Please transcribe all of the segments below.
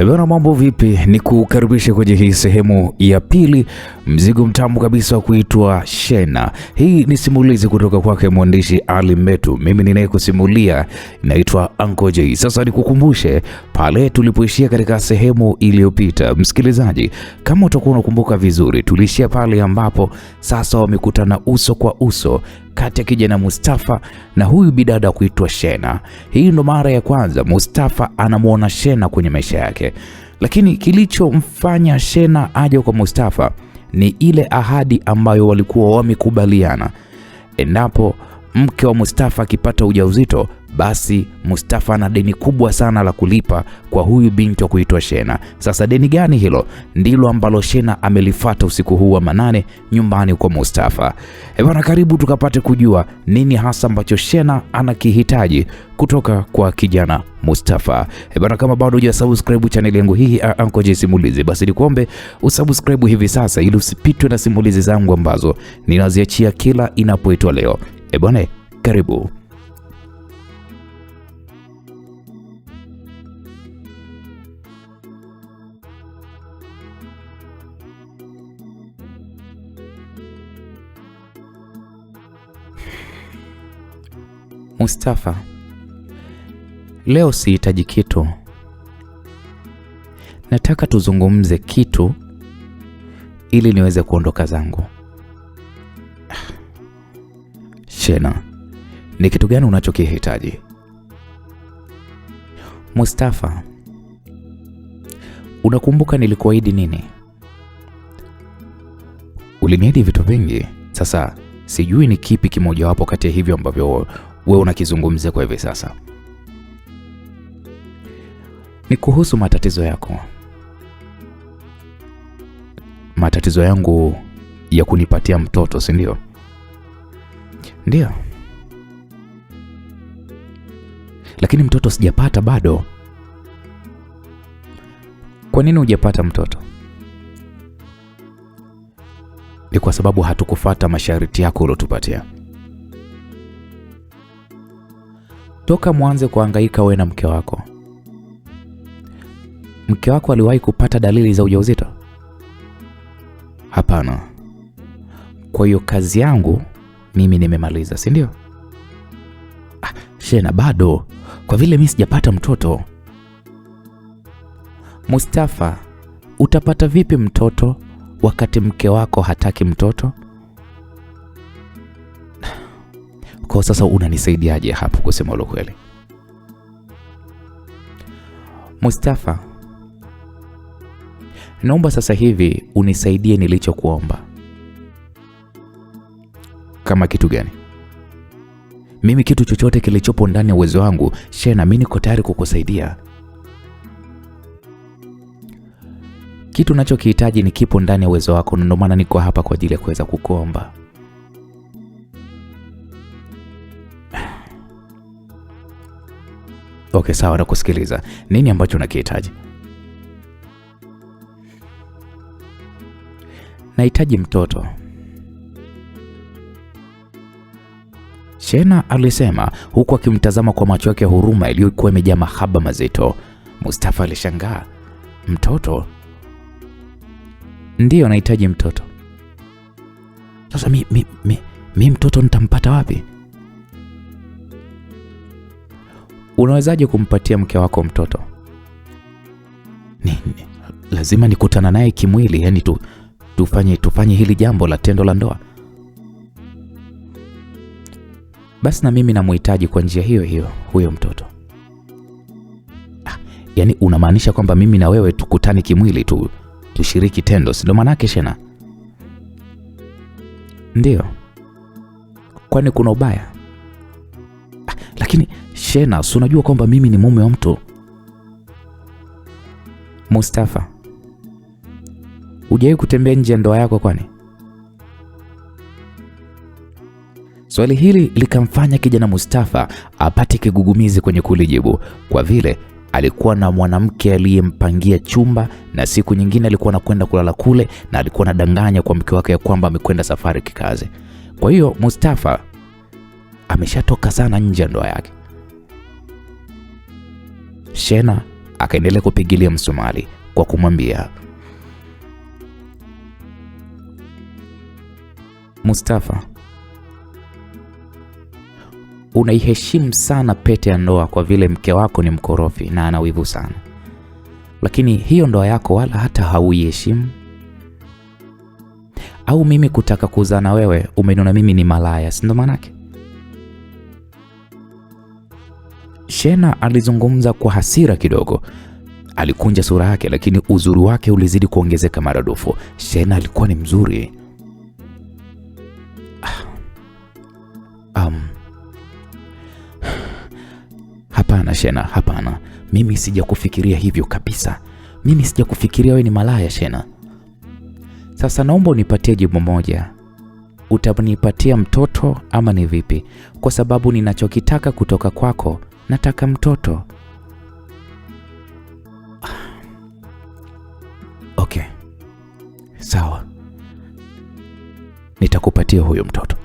Bwana, mambo vipi? Ni kukaribisha kwenye hii sehemu ya pili, mzigo mtamu kabisa wa kuitwa Shena. Hii ni simulizi kutoka kwake mwandishi Ali Metu. Mimi ninayekusimulia naitwa Uncle J. Sasa nikukumbushe pale tulipoishia katika sehemu iliyopita. Msikilizaji, kama utakuwa unakumbuka vizuri, tulishia pale ambapo sasa wamekutana uso kwa uso kati ya kijana Mustafa na huyu bidada kuitwa Shena. Hii ndo mara ya kwanza Mustafa anamuona Shena kwenye maisha yake. Lakini kilichomfanya Shena aje kwa Mustafa ni ile ahadi ambayo walikuwa wamekubaliana. Endapo mke wa Mustafa akipata ujauzito, basi Mustafa ana deni kubwa sana la kulipa kwa huyu binti wa kuitwa Shena. Sasa deni gani hilo? Ndilo ambalo Shena amelifuata usiku huu wa manane nyumbani kwa Mustafa. Bwana, karibu tukapate kujua nini hasa ambacho Shena anakihitaji kutoka kwa kijana Mustafa. Bwana, kama bado hujasubscribe channel yangu hii Uncle J Simulizi, basi nikuombe usubscribe hivi sasa ili usipitwe na simulizi zangu ambazo ninaziachia kila inapoitwa leo. Bwana, karibu. Mustafa, leo sihitaji kitu. Nataka tuzungumze kitu ili niweze kuondoka zangu. Shena, ni kitu gani unachokihitaji? Mustafa, unakumbuka nilikuahidi nini? Uliniahidi vitu vingi. Sasa sijui ni kipi kimojawapo kati ya hivyo ambavyo wewe unakizungumzia kwa hivi sasa. Ni kuhusu matatizo yako. Matatizo yangu ya kunipatia mtoto, si ndio? Ndio. Lakini mtoto sijapata bado. Kwa nini hujapata mtoto? Ni kwa sababu hatukufuata masharti yako ulotupatia. Toka mwanze kuhangaika wewe na mke wako, mke wako aliwahi kupata dalili za ujauzito? Hapana. Kwa hiyo kazi yangu mimi nimemaliza, si ndio? Shena, bado. Kwa vile mimi sijapata mtoto. Mustafa, utapata vipi mtoto wakati mke wako hataki mtoto? Kwa sasa unanisaidiaje hapo kusema ukweli? Mustafa, naomba sasa hivi unisaidie nilichokuomba. Kama kitu gani? Mimi kitu chochote kilichopo ndani ya uwezo wangu, Shena, mimi niko tayari kukusaidia. Kitu ninachokihitaji ni kipo ndani ya uwezo wako, ndio maana niko hapa kwa ajili ya kuweza kukuomba. Okay, sawa, nakusikiliza. Nini ambacho unakihitaji? Nahitaji mtoto, Shena alisema huku akimtazama kwa macho yake ya huruma iliyokuwa imejaa mahaba mazito. Mustafa alishangaa. Mtoto? Ndiyo, nahitaji mtoto. Sasa mi mtoto nitampata wapi? Unawezaje kumpatia mke wako mtoto? Lazima nikutana naye kimwili, yani tufanye hili jambo la tendo la ndoa. Basi na mimi namuhitaji kwa njia hiyo hiyo huyo mtoto. Yani unamaanisha kwamba mimi na wewe tukutane kimwili tushiriki tendo, si ndo maana yake Shena? Ndio. Kwani kuna ubaya? Lakini Shena, si unajua kwamba mimi ni mume wa mtu? Mustafa, hujawahi kutembea nje ya ndoa yako kwani? Swali hili likamfanya kijana Mustafa apate kigugumizi kwenye kulijibu, kwa vile alikuwa na mwanamke aliyempangia chumba na siku nyingine alikuwa anakwenda kulala kule, na alikuwa anadanganya kwa mke wake ya kwamba amekwenda safari kikazi. Kwa hiyo Mustafa ameshatoka sana nje ya ndoa yake. Shena akaendelea kupigilia msumari kwa kumwambia, Mustafa, unaiheshimu sana pete ya ndoa kwa vile mke wako ni mkorofi na ana wivu sana. Lakini hiyo ndoa yako wala hata hauiheshimu. Au mimi kutaka kuzaa na wewe umeniona mimi ni malaya, si ndo manake? Shena alizungumza kwa hasira kidogo. Alikunja sura yake, lakini uzuri wake ulizidi kuongezeka maradufu. Shena alikuwa ni mzuri. Hapana Shena, hapana. Mimi sijakufikiria hivyo kabisa. Mimi sijakufikiria wewe ni malaya Shena. Sasa naomba unipatie jibu moja. Utanipatia mtoto ama ni vipi? Kwa sababu ninachokitaka kutoka kwako, nataka mtoto. Okay. Sawa. Nitakupatia huyo mtoto.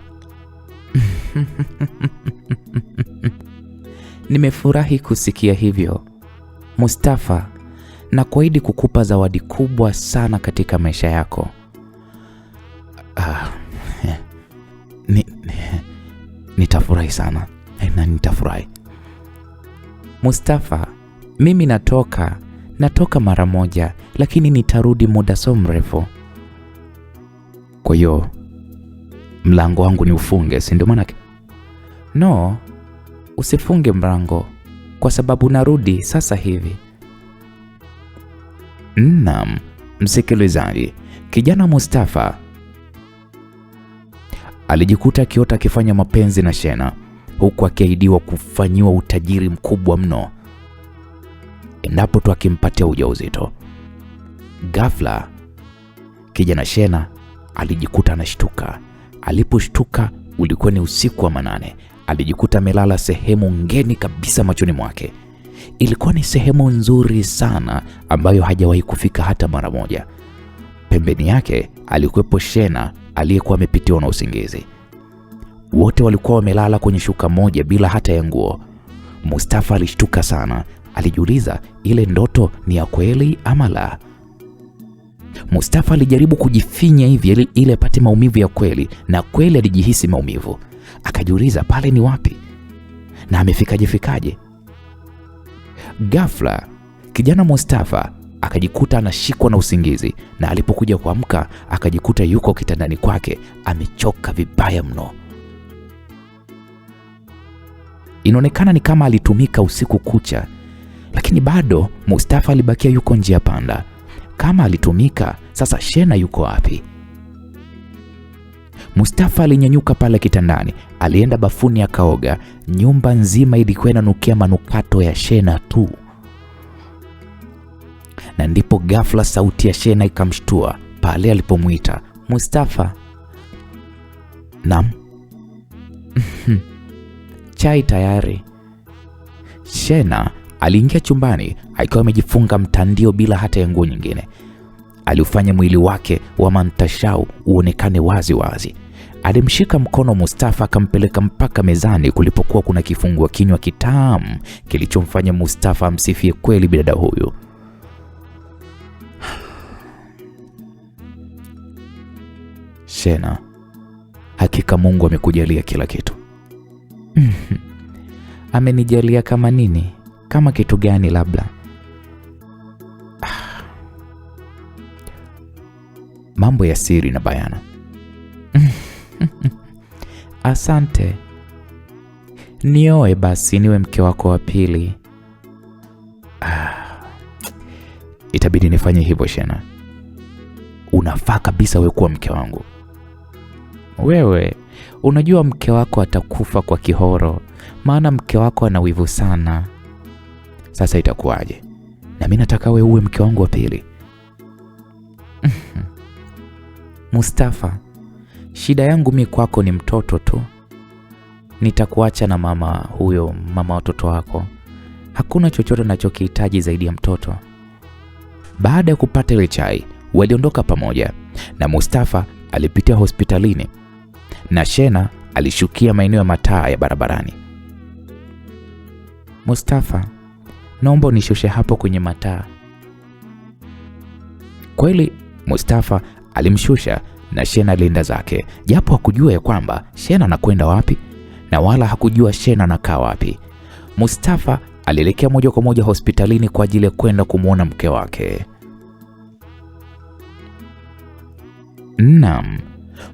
Nimefurahi kusikia hivyo. Mustafa, na kuahidi kukupa zawadi kubwa sana katika maisha yako. Nitafurahi sana. Na nitafurahi. Mustafa, mimi natoka mara moja, lakini nitarudi muda so mrefu. Kwa hiyo mlango wangu ni ufunge, si ndio maana? No, usifunge mlango kwa sababu narudi sasa hivi. Naam, msikilizaji, kijana Mustafa alijikuta akiota akifanya mapenzi na Shena, huku akiahidiwa kufanyiwa utajiri mkubwa mno endapo tu akimpatia ujauzito. Ghafla kijana Shena alijikuta anashtuka. Aliposhtuka ulikuwa ni usiku wa manane. Alijikuta amelala sehemu ngeni kabisa machoni mwake. Ilikuwa ni sehemu nzuri sana ambayo hajawahi kufika hata mara moja. Pembeni yake alikuwepo Shena aliyekuwa amepitiwa na usingizi. Wote walikuwa wamelala kwenye shuka moja bila hata ya nguo. Mustafa alishtuka sana. Alijiuliza, ile ndoto ni ya kweli ama la? Mustafa alijaribu kujifinya hivi ili apate maumivu ya kweli, na kweli alijihisi maumivu. Akajiuliza, pale ni wapi na amefikaje? Ghafla kijana Mustafa akajikuta anashikwa na usingizi, na alipokuja kuamka akajikuta yuko kitandani kwake amechoka vibaya mno. Inaonekana ni kama alitumika usiku kucha, lakini bado Mustafa alibakia yuko njia panda. Kama alitumika, sasa Shena yuko wapi? Mustafa alinyanyuka pale kitandani, alienda bafuni akaoga. Nyumba nzima ilikuwa inanukia manukato ya Shena tu. Na ndipo ghafla sauti ya Shena ikamshtua pale alipomuita, Mustafa. Naam. Chai tayari. Shena aliingia chumbani akiwa amejifunga mtandio bila hata ya nguo nyingine. Aliufanya mwili wake wa mantashau uonekane wazi wazi. Alimshika mkono Mustafa akampeleka mpaka mezani kulipokuwa kuna kifungua kinywa kitamu kilichomfanya Mustafa amsifie kweli bidada huyu. Shena, hakika Mungu amekujalia kila kitu. Amenijalia kama nini? Kama kitu gani labda? Mambo ya siri na bayana. Asante. Nioe basi niwe mke wako wa pili. Itabidi nifanye hivyo Shena. Unafaa kabisa wewe kuwa mke wangu. Wewe unajua mke wako atakufa kwa kihoro, maana mke wako ana wivu sana. Sasa itakuwaje? Na mimi nataka wewe uwe mke wangu wa pili. Mustafa, shida yangu mimi kwako ni mtoto tu. Nitakuacha na mama watoto wako. Hakuna chochote ninachokihitaji zaidi ya mtoto. Baada ya kupata ile chai, waliondoka pamoja, na Mustafa alipitia hospitalini na Shena alishukia maeneo ya mataa ya barabarani. Mustafa, naomba unishushe hapo kwenye mataa. Kweli Mustafa alimshusha na Shena alienda zake, japo hakujua ya kwamba Shena anakwenda wapi na wala hakujua Shena anakaa wapi. Mustafa alielekea moja kwa moja hospitalini kwa ajili ya kwenda kumwona mke wake. Naam,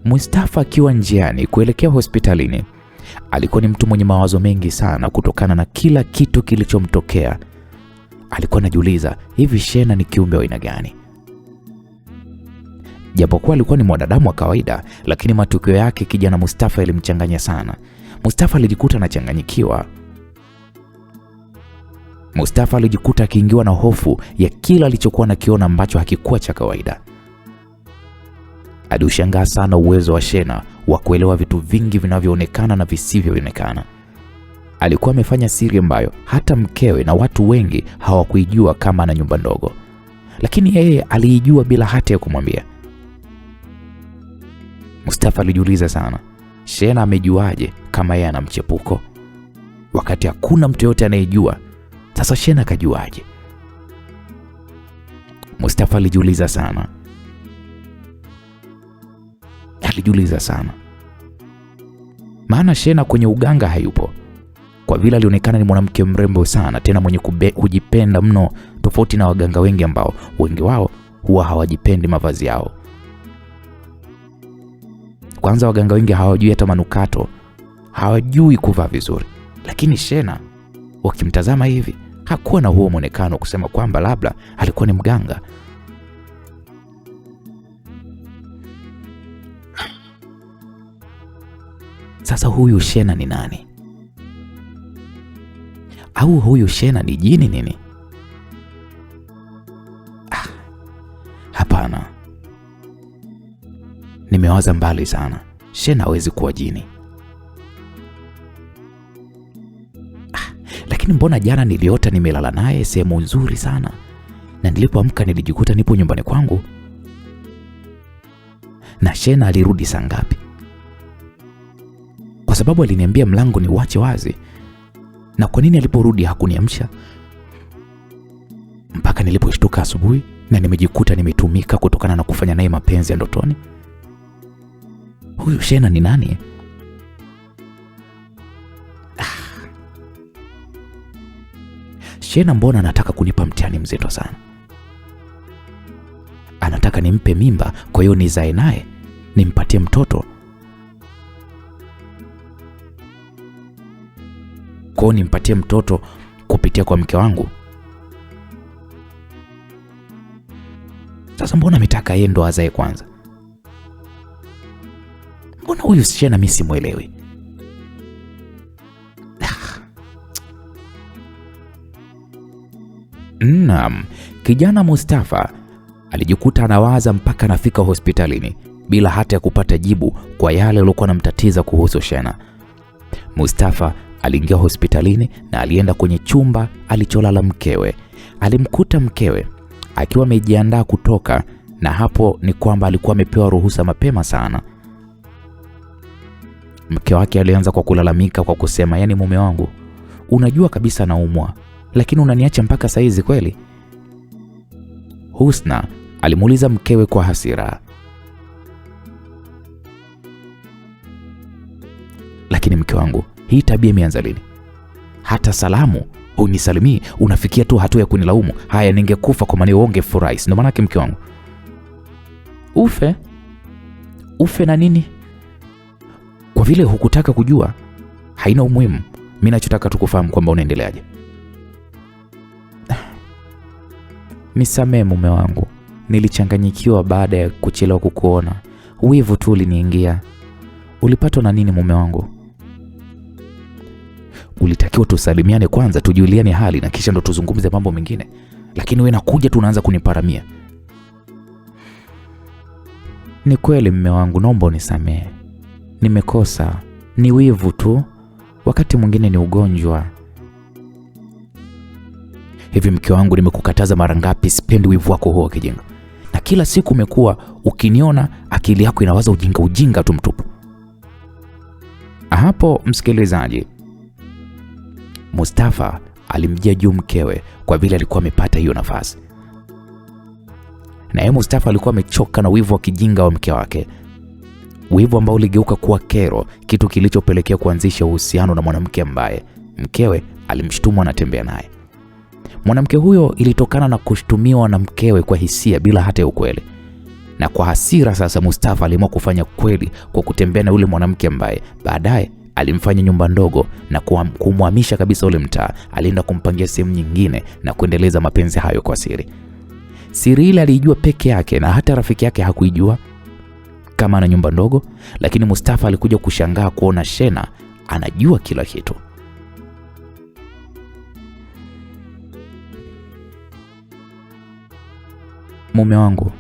Mustafa akiwa njiani kuelekea hospitalini alikuwa ni mtu mwenye mawazo mengi sana kutokana na kila kitu kilichomtokea. Alikuwa anajiuliza, hivi Shena ni kiumbe wa aina gani? Japokuwa alikuwa ni mwanadamu wa kawaida, lakini matukio yake kijana Mustafa yalimchanganya sana. Mustafa alijikuta anachanganyikiwa. Mustafa alijikuta akiingiwa na hofu ya kila alichokuwa anakiona ambacho hakikuwa cha kawaida. Alishangaa sana uwezo wa Shena wa kuelewa vitu vingi vinavyoonekana na visivyoonekana. Alikuwa amefanya siri ambayo hata mkewe na watu wengi hawakuijua kama ana nyumba ndogo, lakini yeye aliijua bila hata ya kumwambia. Mustafa alijiuliza sana, Shena amejuaje kama yeye ana mchepuko wakati hakuna mtu yote anayejua? Sasa Shena kajuaje? Mustafa alijiuliza sana. Maana Shena kwenye uganga hayupo, kwa vile alionekana ni mwanamke mrembo sana, tena mwenye kujipenda mno, tofauti na waganga wengi ambao wengi wao huwa hawajipendi mavazi yao. Kwanza waganga wengi hawajui hata manukato, hawajui kuvaa vizuri, lakini Shena wakimtazama hivi hakuwa na huo muonekano kusema kwamba labda alikuwa ni mganga. Sasa huyu Shena ni nani? Au huyu Shena ni jini nini? Hapana. Nimewaza mbali sana. Shena hawezi kuwa jini. Lakini mbona jana niliota nimelala naye sehemu nzuri sana, na nilipoamka nilijikuta nipo nyumbani kwangu? Na Shena alirudi saa ngapi? Kwa sababu aliniambia mlango ni uache wazi. Na kwa nini aliporudi hakuniamsha? Mpaka niliposhtuka asubuhi na nimejikuta nimetumika kutokana na kufanya naye mapenzi ya ndotoni. Huyu Shena ni nani? Shena mbona anataka kunipa mtihani mzito sana? Anataka nimpe mimba, kwa hiyo nizae naye, nimpatie mtoto. Kwa hiyo nimpatie mtoto kupitia kwa mke wangu. Sasa mbona ametaka yeye ndo azae kwanza? Mbona huyu Shena mimi simuelewi? Naam, kijana Mustafa alijikuta anawaza mpaka anafika hospitalini bila hata ya kupata jibu kwa yale yaliokuwa yanamtatiza kuhusu Shena. Mustafa aliingia hospitalini na alienda kwenye chumba alicholala mkewe. Alimkuta mkewe akiwa amejiandaa kutoka, na hapo ni kwamba alikuwa amepewa ruhusa mapema sana. Mke wake alianza kwa kulalamika kwa kusema, yaani mume wangu, unajua kabisa naumwa, lakini unaniacha mpaka saizi kweli? Husna alimuuliza mkewe kwa hasira. Lakini mke wangu, hii tabia imeanza lini? Hata salamu unisalimii, unafikia tu hatua ya kunilaumu. Haya, ningekufa kwa maana ungefurahi. Ndio maana mke wangu. Ufe na nini? Kwa vile hukutaka kujua, haina umuhimu. Mimi nachotaka tu kufahamu kwamba unaendeleaje. Nisamee mume wangu, nilichanganyikiwa baada ya kuchelewa kukuona. Wivu tu uliniingia. Ulipatwa na nini mume wangu? Ulitakiwa tusalimiane kwanza, tujuliane hali na kisha ndo tuzungumze mambo mengine. Lakini wewe nakuja tu unaanza kuniparamia. Ni kweli mume wangu, naomba unisamee. Nimekosa, ni wivu tu. Wakati mwingine ni ugonjwa. Hivi mke wangu, nimekukataza mara ngapi sipendi wivu wako huo kijinga? Na kila siku umekuwa ukiniona akili yako inawaza ujinga tu mtupu. Hapo msikilizaji, Mustafa alimjia juu mkewe kwa vile alikuwa amepata hiyo nafasi. Na Mustafa alikuwa amechoka na wivu wa kijinga wa mke wake. Wivu ambao uligeuka kuwa kero, kitu kilichopelekea kuanzisha uhusiano na mwanamke ambaye mkewe alimshtumu anatembea naye. Mwanamke huyo ilitokana na kushtumiwa na mkewe kwa hisia bila hata ukweli. Na kwa hasira sasa Mustafa aliamua kufanya kweli kwa kutembea na yule mwanamke ambaye baadaye alimfanya nyumba ndogo na kumhamisha kabisa ule mtaa. Alienda kumpangia sehemu nyingine na kuendeleza mapenzi hayo kwa siri. Siri ile alijua peke yake na hata rafiki yake hakuijua kama ana nyumba ndogo, lakini Mustafa alikuja kushangaa kuona Shena anajua kila kitu. Mume wangu,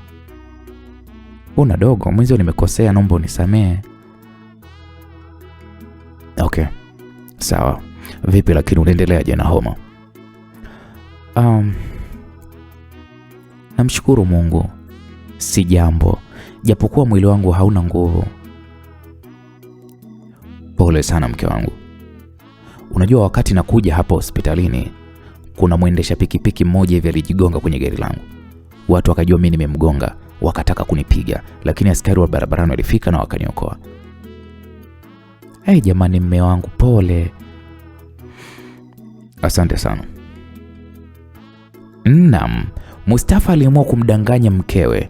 una dogo, mwenzi nimekosea, naomba unisamehe. Okay, sawa. Vipi lakini unaendeleaje na homa? Namshukuru Mungu, si jambo, japokuwa mwili wangu hauna nguvu. Pole sana mke wangu. Unajua wakati nakuja hapa hospitalini, kuna mwendesha pikipiki mmoja hivi alijigonga kwenye gari langu. Watu wakajua mimi nimemgonga, wakataka kunipiga, lakini askari wa barabarani walifika na wakaniokoa. Jamani mme wangu, pole. Asante sana. Naam, Mustafa aliamua kumdanganya mkewe.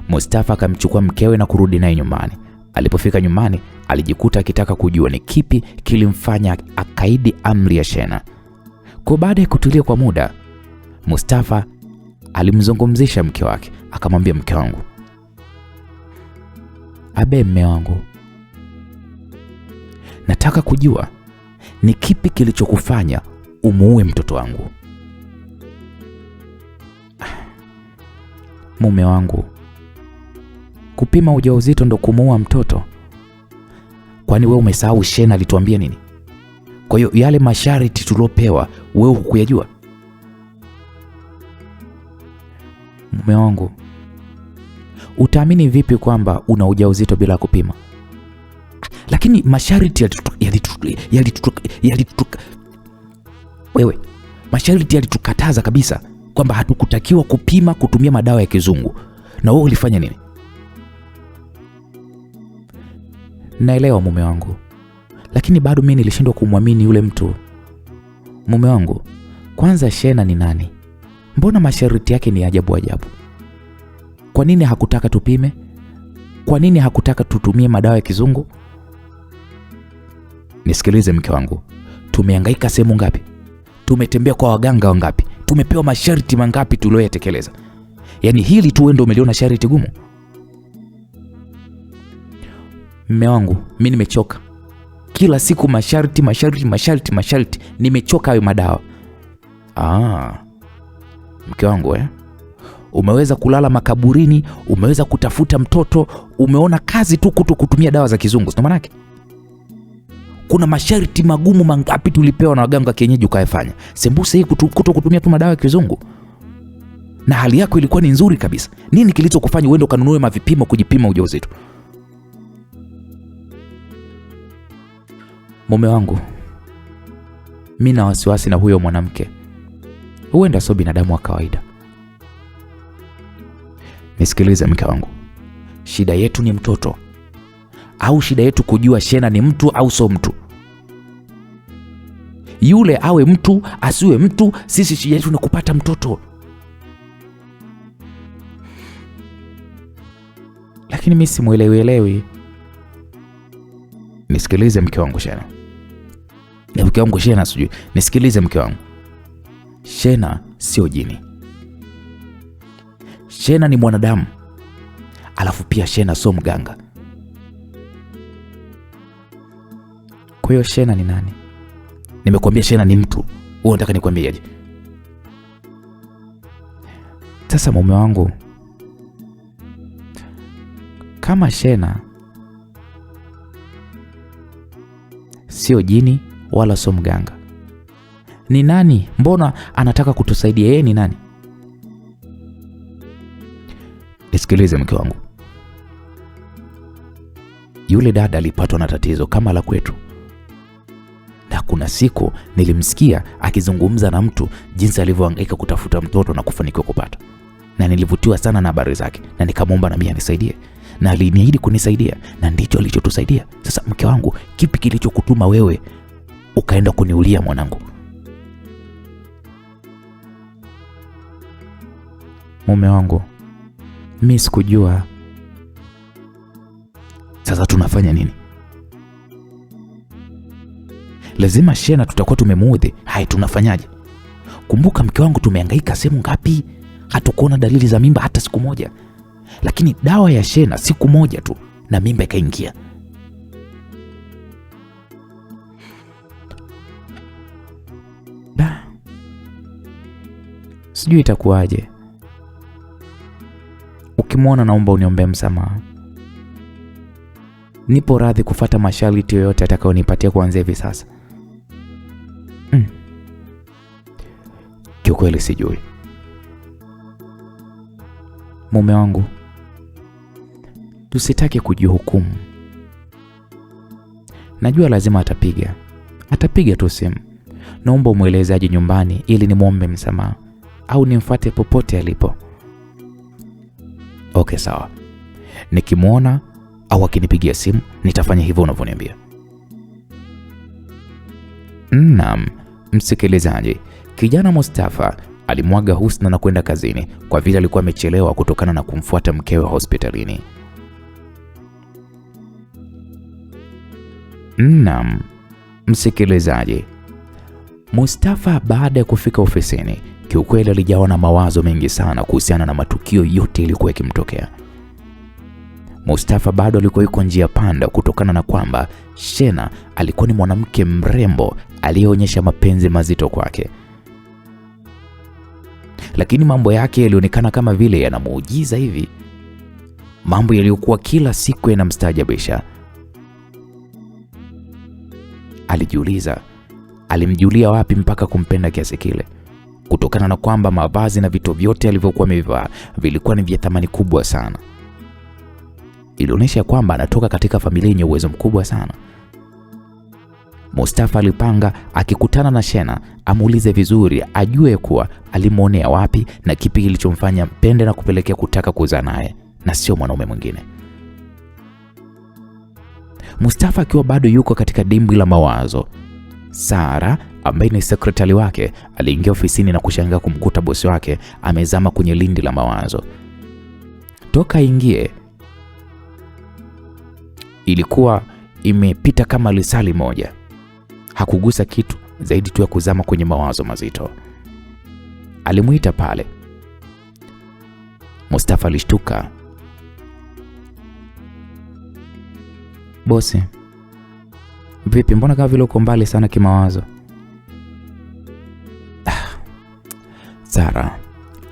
Mustafa akamchukua mkewe na kurudi naye nyumbani. Alipofika nyumbani, alijikuta akitaka kujua ni kipi kilimfanya akaidi amri ya Shena. Kwa baada ya kutulia kwa muda, Mustafa alimzungumzisha mke wake, akamwambia mke wangu, mme wangu, nataka kujua ni kipi kilichokufanya umuue mtoto wangu. Mume wangu, kupima ujauzito ndo kumuua mtoto? Kwani wewe umesahau Shena alituambia nini? Kwa hiyo yale masharti tulopewa wewe hukuyajua? Mume wangu, utaamini vipi kwamba una ujauzito bila kupima? Lakini masharti wewe, masharti yalitukataza kabisa kwamba hatukutakiwa kupima kutumia madawa ya kizungu. Na wewe ulifanya nini? Naelewa mume wangu, lakini bado mimi nilishindwa kumwamini yule mtu. Mume wangu, kwanza Shena ni nani? Mbona masharti yake ni ajabu ajabu? Kwa nini hakutaka tupime? Kwa nini hakutaka tutumie madawa ya kizungu? Nisikilize mke wangu, tumehangaika sehemu ngapi? Tumetembea kwa waganga wangapi? Tumepewa masharti mangapi tulioyatekeleza? Yaani hili tu ndio umeliona sharti gumu? Mume wangu, mimi nimechoka. Kila siku masharti. Nimechoka hayo madawa. Mke wangu, umeweza kulala makaburini, umeweza kutafuta mtoto, umeona kazi tu kutumia dawa za kizungu. Ndio maana yake. Kuna masharti magumu mangapi tulipewa na waganga kienyeji ukayafanya? Sembuse hii kutumia tu madawa ya kizungu. Na hali yako ilikuwa ni nzuri kabisa. Nini kilichokufanya uende ukanunue mavipimo kujipima ujauzito? Mume wangu, mimi na wasiwasi na huyo mwanamke. Huenda sio binadamu wa kawaida. Nisikilize mke wangu, shida yetu ni mtoto au shida yetu kujua Shena ni mtu au sio mtu? Yule awe mtu asiwe mtu, sisi shida yetu ni kupata mtoto. Lakini mimi simuelewi. Nisikilize mke wangu Shena. Na mke wangu Shena sijui. Nisikilize mke wangu. Shena sio jini. Shena ni mwanadamu. Alafu pia Shena sio mganga. Kwa hiyo Shena ni nani? Nimekuambia Shena ni mtu. Wewe unataka nikwambieje? Sasa mume wangu, kama Shena sio jini wala sio mganga, ni nani? Mbona anataka kutusaidia? Yeye ni nani? Nisikilize mke wangu. Yule dada alipatwa na tatizo kama la kwetu, Na kuna siku nilimsikia akizungumza na mtu jinsi alivyohangaika kutafuta mtoto na kufanikiwa kupata. Na nilivutiwa sana na habari zake na nikamwomba na mimi anisaidie. Na aliniahidi kunisaidia na ndicho alichotusaidia. Sasa mke wangu, kipi kilichokutuma wewe ukaenda kuniulia mwanangu? Mume wangu, mimi sikujua. Sasa tunafanya nini? Lazima Shena tutakuwa tumemuudhi. Hai, tunafanyaje? Kumbuka mke wangu, tumehangaika sehemu ngapi? Hatukuona dalili za mimba hata siku moja. Lakini dawa ya Shena siku moja tu na mimba ikaingia. Sijui itakuwaje. Ukimwona naomba uniombee msamaha. Nipo radhi kufuata masharti yoyote atakayonipatia kuanzia hivi sasa. Kiukweli sijui. Mume wangu, tusitake kujihukumu. Najua lazima atapiga tu simu. Naomba umueleze aje nyumbani ili nimwombe msamaha au nimfuate popote alipo. Okay, sawa. Nikimwona au akinipigia simu nitafanya hivyo unavyoniambia. Naam, msikilizaji, kijana Mustafa alimwaga Husna na kwenda kazini kwa vile alikuwa amechelewa kutokana na kumfuata mkewe hospitalini. Naam, msikilizaji, Mustafa baada ya kufika ofisini, kiukweli alijawa na mawazo mengi sana kuhusiana na matukio yote yalikuwa yakimtokea. Mustafa bado alikuwa yuko njia panda kutokana na kwamba Shena alikuwa ni mwanamke mrembo aliyeonyesha mapenzi mazito kwake. Lakini mambo yake yalionekana kama vile yana muujiza hivi. Mambo yaliyokuwa kila siku yanamstaajabisha. Alijiuliza, alimjulia wapi mpaka kumpenda kiasi kile? Kutokana na kwamba mavazi na vitu vyote alivyokuwa amevaa vilikuwa ni vya thamani kubwa sana. Ilionyesha kwamba anatoka katika familia yenye uwezo mkubwa sana. Mustafa alipanga akikutana na Shena amuulize vizuri, ajue kuwa alimuonea wapi na kipi kilichomfanya mpende na kupelekea kutaka kuzaa naye na sio mwanaume mwingine. Mustafa akiwa bado yuko katika dimbwi la mawazo, Sara ambaye ni sekretari wake aliingia ofisini na kushangaa kumkuta bosi wake amezama kwenye lindi la mawazo. Toka ingie ilikuwa imepita kama lisali moja. Hakugusa kitu zaidi tu ya kuzama kwenye mawazo mazito. Alimuita pale. Mustafa alishtuka. Bosi, vipi, mbona kama vile uko mbali sana kimawazo? Sara,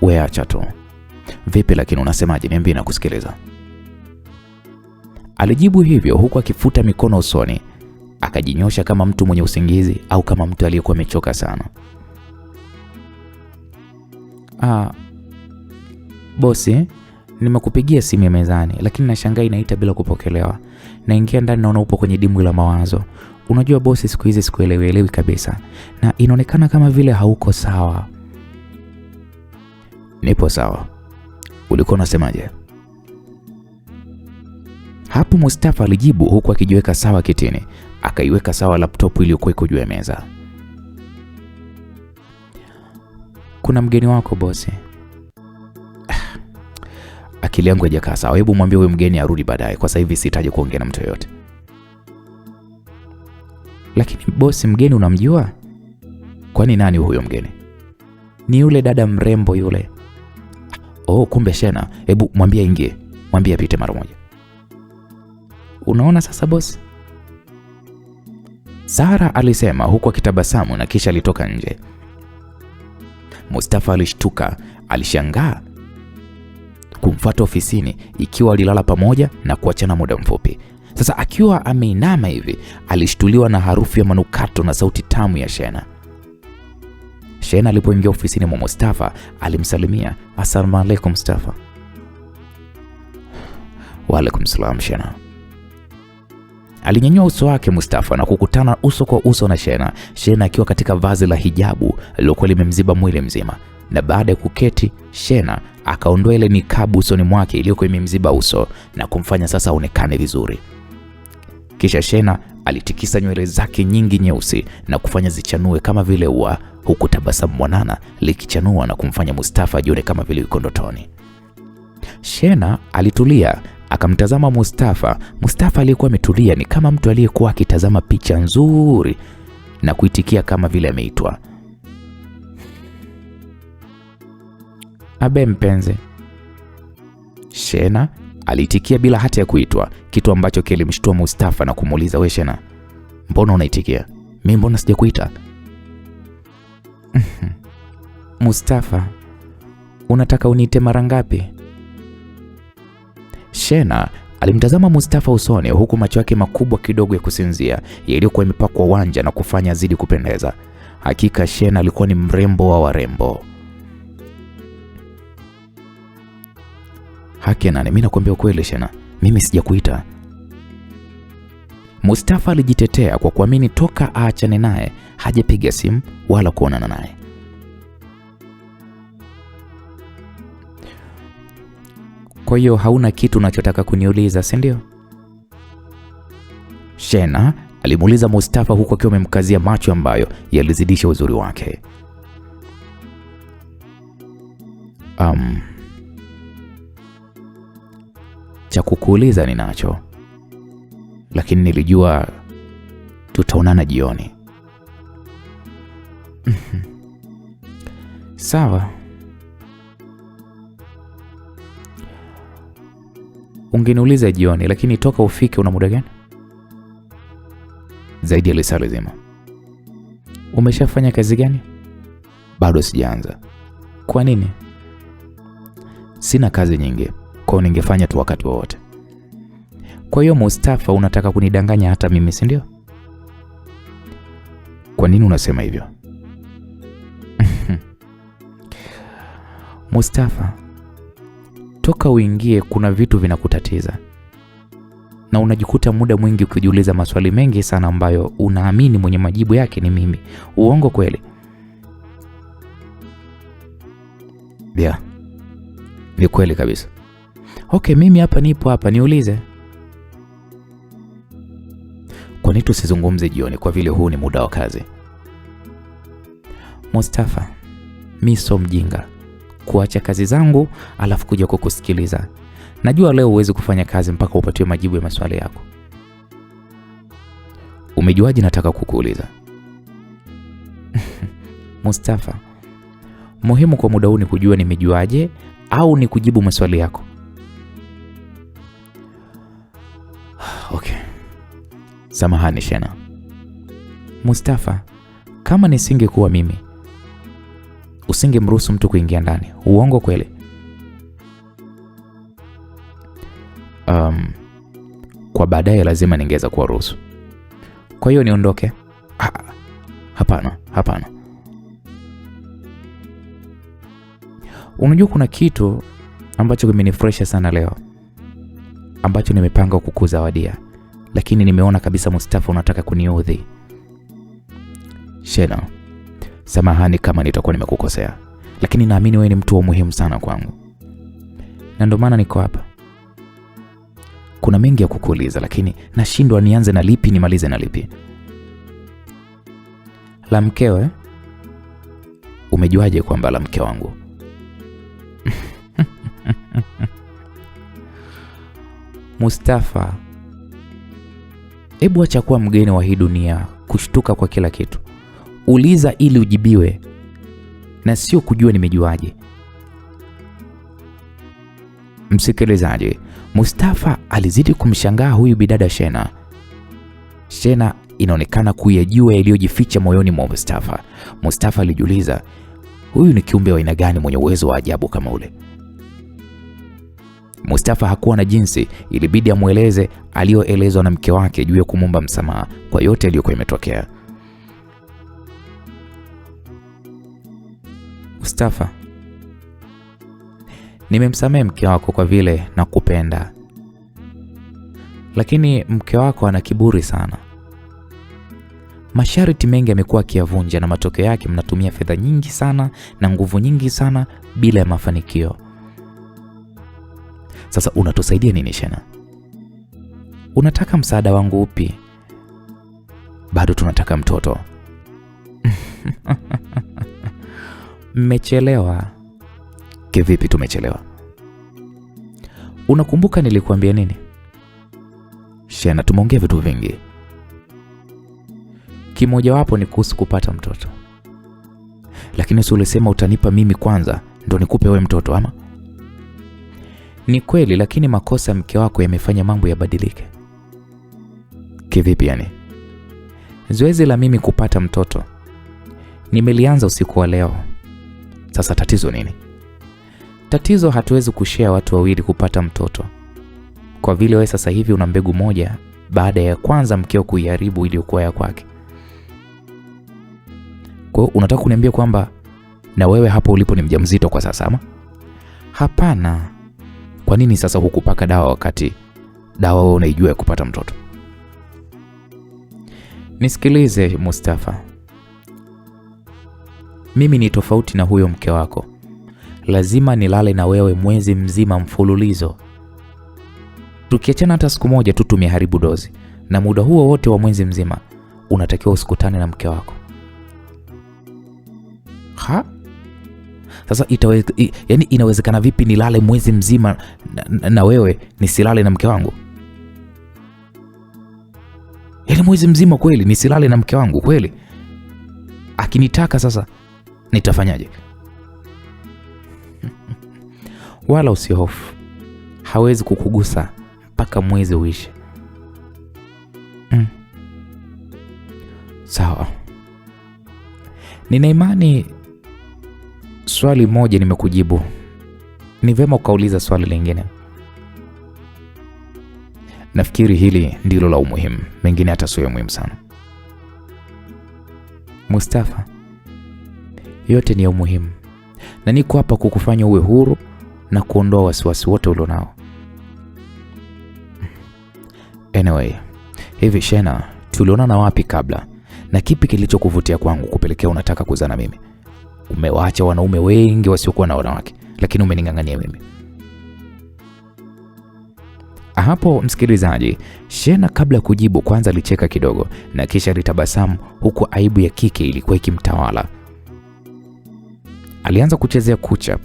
wewe acha tu. Vipi lakini unasemaje? Niambie na kusikiliza. Alijibu hivyo huku akifuta mikono usoni, akajinyosha kama mtu mwenye usingizi au kama mtu aliyekuwa amechoka sana. Bosi, nimekupigia simu ya mezani lakini nashangaa inaita bila kupokelewa. Naingia ndani naona upo kwenye dimbwi la mawazo. Unajua bosi, siku hizi sikuelewi kabisa na inaonekana kama vile hauko sawa. Nipo sawa. Ulikuwa unasemaje? Hapo Mustafa alijibu huku akijiweka sawa kitini, akaiweka sawa laptop iliyokuwa iko juu ya meza. Kuna mgeni wako bosi. Akili yangu haijakaa sawa. Hebu mwambie huyo mgeni arudi baadaye, kwa sasa hivi sihitaji kuongea na mtu yoyote. Lakini bosi, mgeni unamjua? Kwani nani huyo mgeni? Ni yule dada mrembo yule. Oh, kumbe Shena. Hebu mwambie ingie. Mwambie apite mara moja. Unaona sasa bosi? Sara alisema huku akitabasamu na kisha alitoka nje. Mustafa alishtuka, alishangaa kumfuata ofisini ikiwa walilala pamoja na kuachana muda mfupi. Sasa akiwa ameinama hivi, alishtuliwa na harufu ya manukato na sauti tamu ya Shena. Shena alipoingia ofisini mwa Mustafa, alimsalimia, "Assalamu alaikum Mustafa." "Wa alaikum salam Shena." Alinyanyua uso wake Mustafa na kukutana uso kwa uso na Shena. Shena akiwa katika vazi la hijabu lilokuwa limemziba mwili mzima. Na baada ya kuketi, Shena akaondoa ile nikabu usoni mwake iliyokuwa imemziba uso na kumfanya sasa aonekane vizuri. Kisha Shena alitikisa nywele zake nyingi nyeusi na kufanya zichanue kama vile ua, huku tabasamu mwanana likichanua na kumfanya Mustafa ajione kama vile yuko ndotoni. Shena alitulia akamtazama Mustafa. Mustafa aliyekuwa ametulia ni kama mtu aliyekuwa akitazama picha nzuri na kuitikia kama vile ameitwa. Abe mpenzi. Shena aliitikia bila hata ya kuitwa, kitu ambacho kilimshtua Mustafa na kumuuliza, we Shena, mbona unaitikia? Mimi mbona sijakuita? Mustafa, unataka uniite mara ngapi? Shena alimtazama Mustafa usoni, huku macho yake makubwa kidogo ya kusinzia yaliyokuwa yamepakwa wanja na kufanya zidi kupendeza. Hakika Shena alikuwa ni mrembo wa warembo. Haki nani, mimi nakwambia ukweli Shena, mimi sijakuita. Mustafa alijitetea kwa kuamini toka aachane naye hajapiga simu wala kuonana naye. Kwa hiyo hauna kitu unachotaka kuniuliza, si ndio? Shena alimuuliza Mustafa huku akiwa amemkazia macho ambayo yalizidisha uzuri wake. Cha kukuuliza ninacho, lakini nilijua tutaonana jioni. Sawa. Ungeniuliza jioni, lakini toka ufike una muda gani? Zaidi ya lisaa zima. Umeshafanya kazi gani? Bado sijaanza. Kwa nini? Sina kazi nyingi, kwa ningefanya tu wakati wowote. Kwa hiyo Mustafa, unataka kunidanganya hata mimi, si ndio? Kwa nini unasema hivyo? Mustafa, toka uingie kuna vitu vinakutatiza. Na unajikuta muda mwingi ukijiuliza maswali mengi sana ambayo unaamini mwenye majibu yake ni mimi. Uongo kweli? Yeah. Ni kweli kabisa. Okay, mimi hapa nipo hapa, niulize. Kwa nini tusizungumze jioni kwa vile huu ni muda wa kazi? Mustafa, mimi sio mjinga kuacha kazi zangu alafu kuja kukusikiliza. Najua leo huwezi kufanya kazi mpaka upatiwe majibu ya maswali yako. Umejuaje nataka kukuuliza? Mustafa, muhimu kwa muda huu ni kujua nimejuaje au ni kujibu maswali yako. Okay. Samahani Shena. Mustafa, kama nisingekuwa mimi, usingemruhusu mtu kuingia ndani. Uongo kweli? Kwa baadaye lazima ningeweza kuwaruhusu. Kwa hiyo niondoke? Hapana. Unajua kuna kitu ambacho kimenifresha sana leo, ambacho nimepanga kukuzawadia, lakini nimeona kabisa Mustafa unataka kuniudhi. Shena, samahani kama nitakuwa nimekukosea, lakini naamini wewe ni mtu wa muhimu sana kwangu. Na ndio maana niko hapa. Kuna mengi ya kukuuliza, lakini nashindwa nianze na lipi nimalize na lipi. La mkeo, eh? Umejuaje kwamba la mke wangu? Mustafa, hebu acha kuwa mgeni wa hii dunia, kushtuka kwa kila kitu. Uliza ili ujibiwe na sio kujua nimejuaje. Msikilizaji, Mustafa alizidi kumshangaa huyu bidada Shena. Shena inaonekana kuyajua yaliyojificha moyoni mwa Mustafa. Mustafa alijiuliza, huyu ni kiumbe wa aina gani mwenye uwezo wa ajabu kama ule? Mustafa hakuwa na jinsi, ilibidi amueleze aliyoelezwa na mke wake juu ya kumomba msamaha kwa yote yaliyokuwa yametokea. Mustafa, nimemsamehe mke wako kwa vile nakupenda. Lakini mke wako ana kiburi sana. Masharti mengi amekuwa akiyavunja na matokeo yake mnatumia fedha nyingi sana na nguvu nyingi sana bila ya mafanikio. Sasa unatusaidia nini Shena? Unataka msaada wangu upi? Bado tunataka mtoto. Mmechelewa. Kivipi tumechelewa? Unakumbuka nilikuambia nini? Shena, tumeongea vitu vingi. Kimoja wapo ni kuhusu kupata mtoto. Lakini si ulisema utanipa mimi kwanza ndo nikupe wewe mtoto ama? Ni kweli, lakini makosa mke wako yamefanya mambo yabadilike. Kivipi yani? Zoezi la mimi kupata mtoto nimelianza usiku wa leo. Sasa tatizo nini? Tatizo hatuwezi kushare watu wawili kupata mtoto. Kwa vile wewe sasa hivi una mbegu moja baada ya kwanza mkeo kuiharibu iliyokuwa ya kwake. Kwa hiyo unataka kuniambia kwamba na wewe hapo ulipo ni mjamzito kwa sasa ama? Hapana. Kwa nini sasa hukupaka dawa wakati dawa wewe unaijua ya kupata mtoto? Nisikilize Mustafa. Mimi ni tofauti na huyo mke wako. Lazima nilale na wewe mwezi mzima mfululizo. Tukiachana hata siku moja tu tumeharibu dozi. Na muda huo wote wa mwezi mzima unatakiwa usikutane na mke wako. Sasa yani inawezekana vipi nilale mwezi mzima na wewe nisilale na mke wangu? Yaani mwezi mzima kweli nisilale na mke wangu kweli? Akinitaka sasa nitafanyaje? Wala usihofu. Hawezi kukugusa mpaka mwezi uishe. Sawa. Nina imani swali moja nimekujibu. Ni vema ukauliza swali lingine. Nafikiri hili ndilo la umuhimu. Mengine hata sio muhimu sana. Mustafa, yote ni ya umuhimu. Na niko hapa kukufanya uwe huru na kuondoa wasiwasi wote ulionao. Anyway, hivi Shena, tulionana wapi kabla? Na kipi kilichokuvutia kwangu kupelekea unataka kuzana mimi? Umewaacha wanaume wengi wasiokuwa na wanawake, lakini umeningangania mimi. Hapo msikilizaji, Shena kabla ya kujibu kwanza alicheka kidogo na kisha alitabasamu huku aibu ya kike ilikuwa ikimtawala. Alianza kuchezea kucha.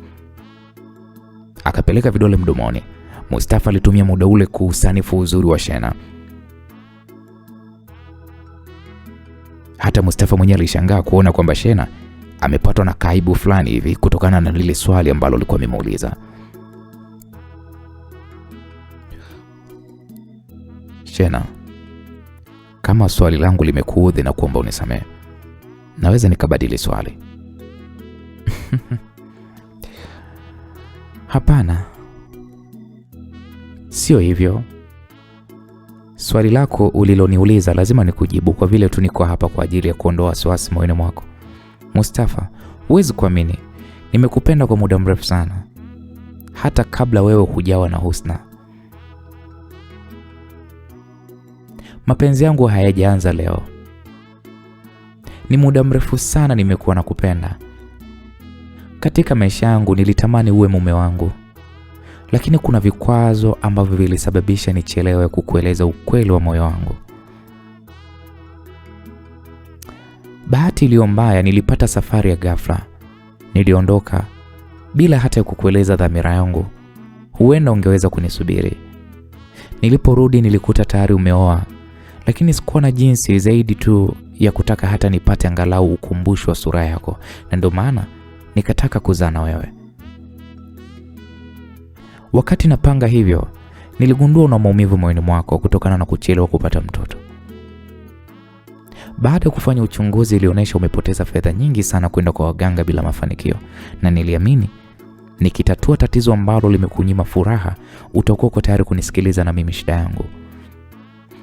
Akapeleka vidole mdomoni. Mustafa alitumia muda ule kuusanifu uzuri wa Shena. Hata Mustafa mwenyewe alishangaa kuona kwamba Shena amepatwa na kaibu fulani hivi kutokana na lile swali ambalo alikuwa amemuuliza. Shena, kama swali langu limekuudhi na kuomba unisamehe, naweza nikabadili swali. Hapana. Sio hivyo. Swali lako uliloniuliza lazima nikujibu kwa vile tu niko hapa kwa ajili ya kuondoa wasiwasi moyoni mwako. Mustafa, huwezi kuamini. Nimekupenda kwa muda mrefu sana. Hata kabla wewe hujawa na Husna. Mapenzi yangu hayajaanza leo. Ni muda mrefu sana nimekuwa nakupenda. Katika maisha yangu nilitamani uwe mume wangu. Lakini kuna vikwazo ambavyo vilisababisha nichelewe kukueleza ukweli wa moyo wangu. Bahati iliyo mbaya, nilipata safari ya ghafla. Niliondoka bila hata kukueleza dhamira yangu. Huenda ungeweza kunisubiri. Niliporudi nilikuta tayari umeoa. Lakini sikuwa na jinsi zaidi tu ya kutaka hata nipate angalau ukumbusho wa sura yako. Na ndio maana nikataka kuzaa na wewe. Wakati napanga hivyo, niligundua una maumivu moyoni mwako kutokana na kuchelewa kupata mtoto. Baada ya kufanya uchunguzi, ilionyesha umepoteza fedha nyingi sana kwenda kwa waganga bila mafanikio, na niliamini nikitatua tatizo ambalo limekunyima furaha, utakuwa uko tayari kunisikiliza na mimi shida yangu.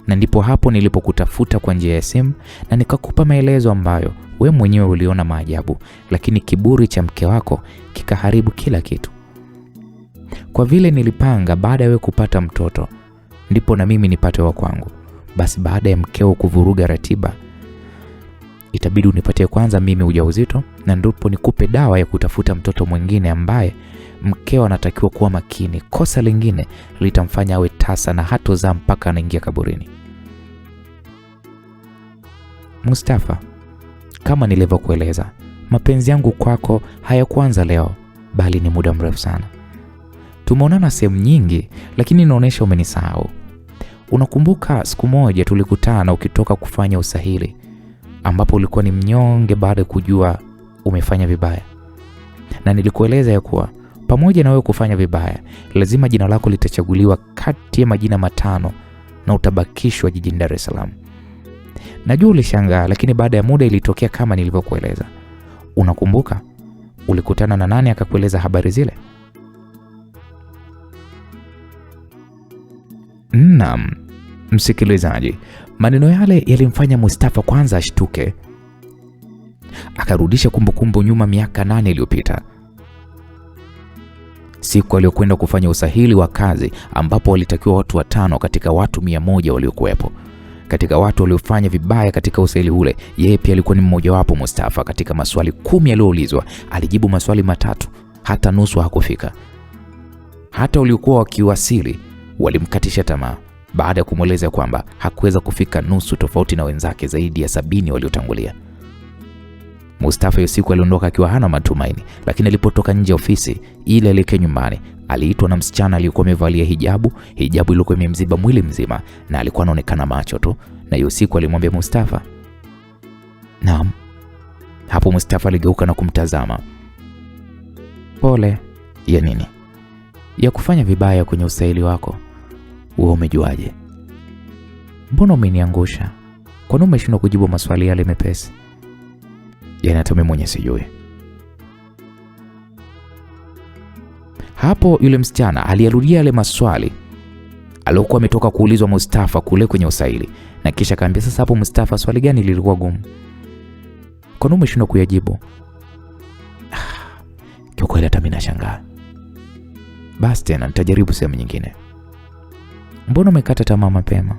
Na ndipo hapo nilipokutafuta kwa njia ya simu na nikakupa maelezo ambayo we mwenyewe uliona maajabu, lakini kiburi cha mke wako kikaharibu kila kitu. Kwa vile nilipanga baada ya wewe kupata mtoto ndipo na mimi nipate wa kwangu. Basi baada ya mkeo kuvuruga ratiba, itabidi unipatie kwanza mimi ujauzito, na ndipo nikupe dawa ya kutafuta mtoto mwingine ambaye mkeo anatakiwa kuwa makini. Kosa lingine litamfanya awe tasa na hatozaa mpaka anaingia kaburini. Mustafa, kama nilivyokueleza, mapenzi yangu kwako hayakuanza leo, bali ni muda mrefu sana. Tumeonana sehemu nyingi, lakini inaonyesha umenisahau. Unakumbuka siku moja tulikutana ukitoka kufanya usahili, ambapo ulikuwa ni mnyonge baada ya kujua umefanya vibaya, na nilikueleza ya kuwa pamoja na wewe kufanya vibaya, lazima jina lako litachaguliwa kati ya majina 5 na utabakishwa jijini Dar es Salaam. Najua ulishangaa, lakini baada ya muda ilitokea kama nilivyokueleza. Unakumbuka ulikutana na nani akakueleza habari zile? Naam, msikilizaji, maneno yale yalimfanya Mustafa kwanza ashtuke. Akarudisha kumbukumbu nyuma miaka 8 iliyopita. Siku aliyokwenda kufanya usahili wa kazi, ambapo walitakiwa watu 5 katika watu 100 waliokuwepo. Katika watu waliofanya vibaya katika usahili ule, yeye pia alikuwa ni mmoja wapo. Mustafa katika maswali 10 yaliyoulizwa, alijibu maswali 3, hata nusu hakufika. Hata waliokuwa wakiwasili walimkatisha tamaa baada ya kumweleza kwamba hakuweza kufika nusu, tofauti na wenzake zaidi ya 70 waliotangulia. Mustafa hiyo siku aliondoka akiwa hana matumaini, lakini alipotoka nje ya ofisi ile alielekea nyumbani, aliitwa na msichana aliyekuwa amevalia hijabu iliyokuwa imemziba mwili mzima na alikuwa anaonekana macho tu. Na hiyo siku alimwambia Mustafa, "Naam." Hapo Mustafa aligeuka na kumtazama. "Pole." "Ya nini?" "Ya kufanya vibaya kwenye usahili wako." "Wewe umejuaje?" "Mbona umeniangusha? Kwa nini umeshindwa kujibu maswali yale mepesi?" "Yaani hata mimi mwenyewe sijui." Hapo yule msichana aliyarudia yale maswali aliyokuwa ametoka kuulizwa Mustafa kule kwenye usahili, na kisha akaambia, "Sasa hapo Mustafa, swali gani lilikuwa gumu? Kwa nini umeshindwa kuyajibu?" "Kwa kweli hata mimi nashangaa." "Basi tena nitajaribu sehemu nyingine." "Mbona umekata tamaa mapema?"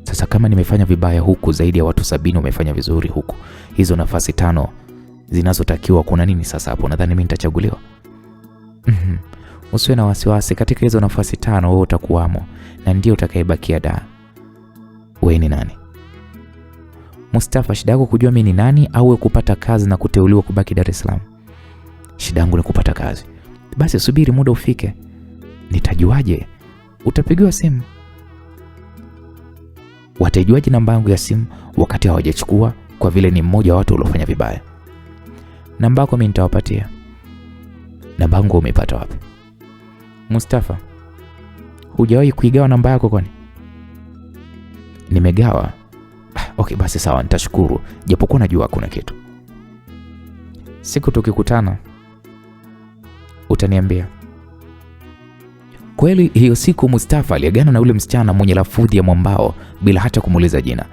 "Sasa kama nimefanya vibaya huku, zaidi ya watu 70 wamefanya vizuri huku, hizo nafasi 5 zinazotakiwa, kuna nini sasa hapo? Nadhani mimi nitachaguliwa." "Usiwe na wasiwasi, katika hizo nafasi 5 wewe utakuwamo na ndio utakayebakia da." "Wewe ni nani?" "Mustafa, shida yako kujua mimi ni nani au wewe kupata kazi na kuteuliwa kubaki Dar es Salaam?" "Shida yangu ni kupata kazi." "Basi subiri muda ufike." "Nitajuaje?" "Utapigiwa simu." "Watajuaje namba yangu ya simu wakati hawajachukua, kwa vile ni mmoja wa watu waliofanya vibaya?" "Namba yako mimi nitawapatia." "Namba yangu umepata wapi?" "Mustafa, hujawahi kuigawa namba yako kwani?" "Nimegawa." "Okay, basi sawa, nitashukuru, japokuwa najua kuna kitu." "Siku tukikutana utaniambia." Kweli hiyo siku Mustafa aliagana na ule msichana mwenye lafudhi ya mwambao bila hata kumuuliza jina.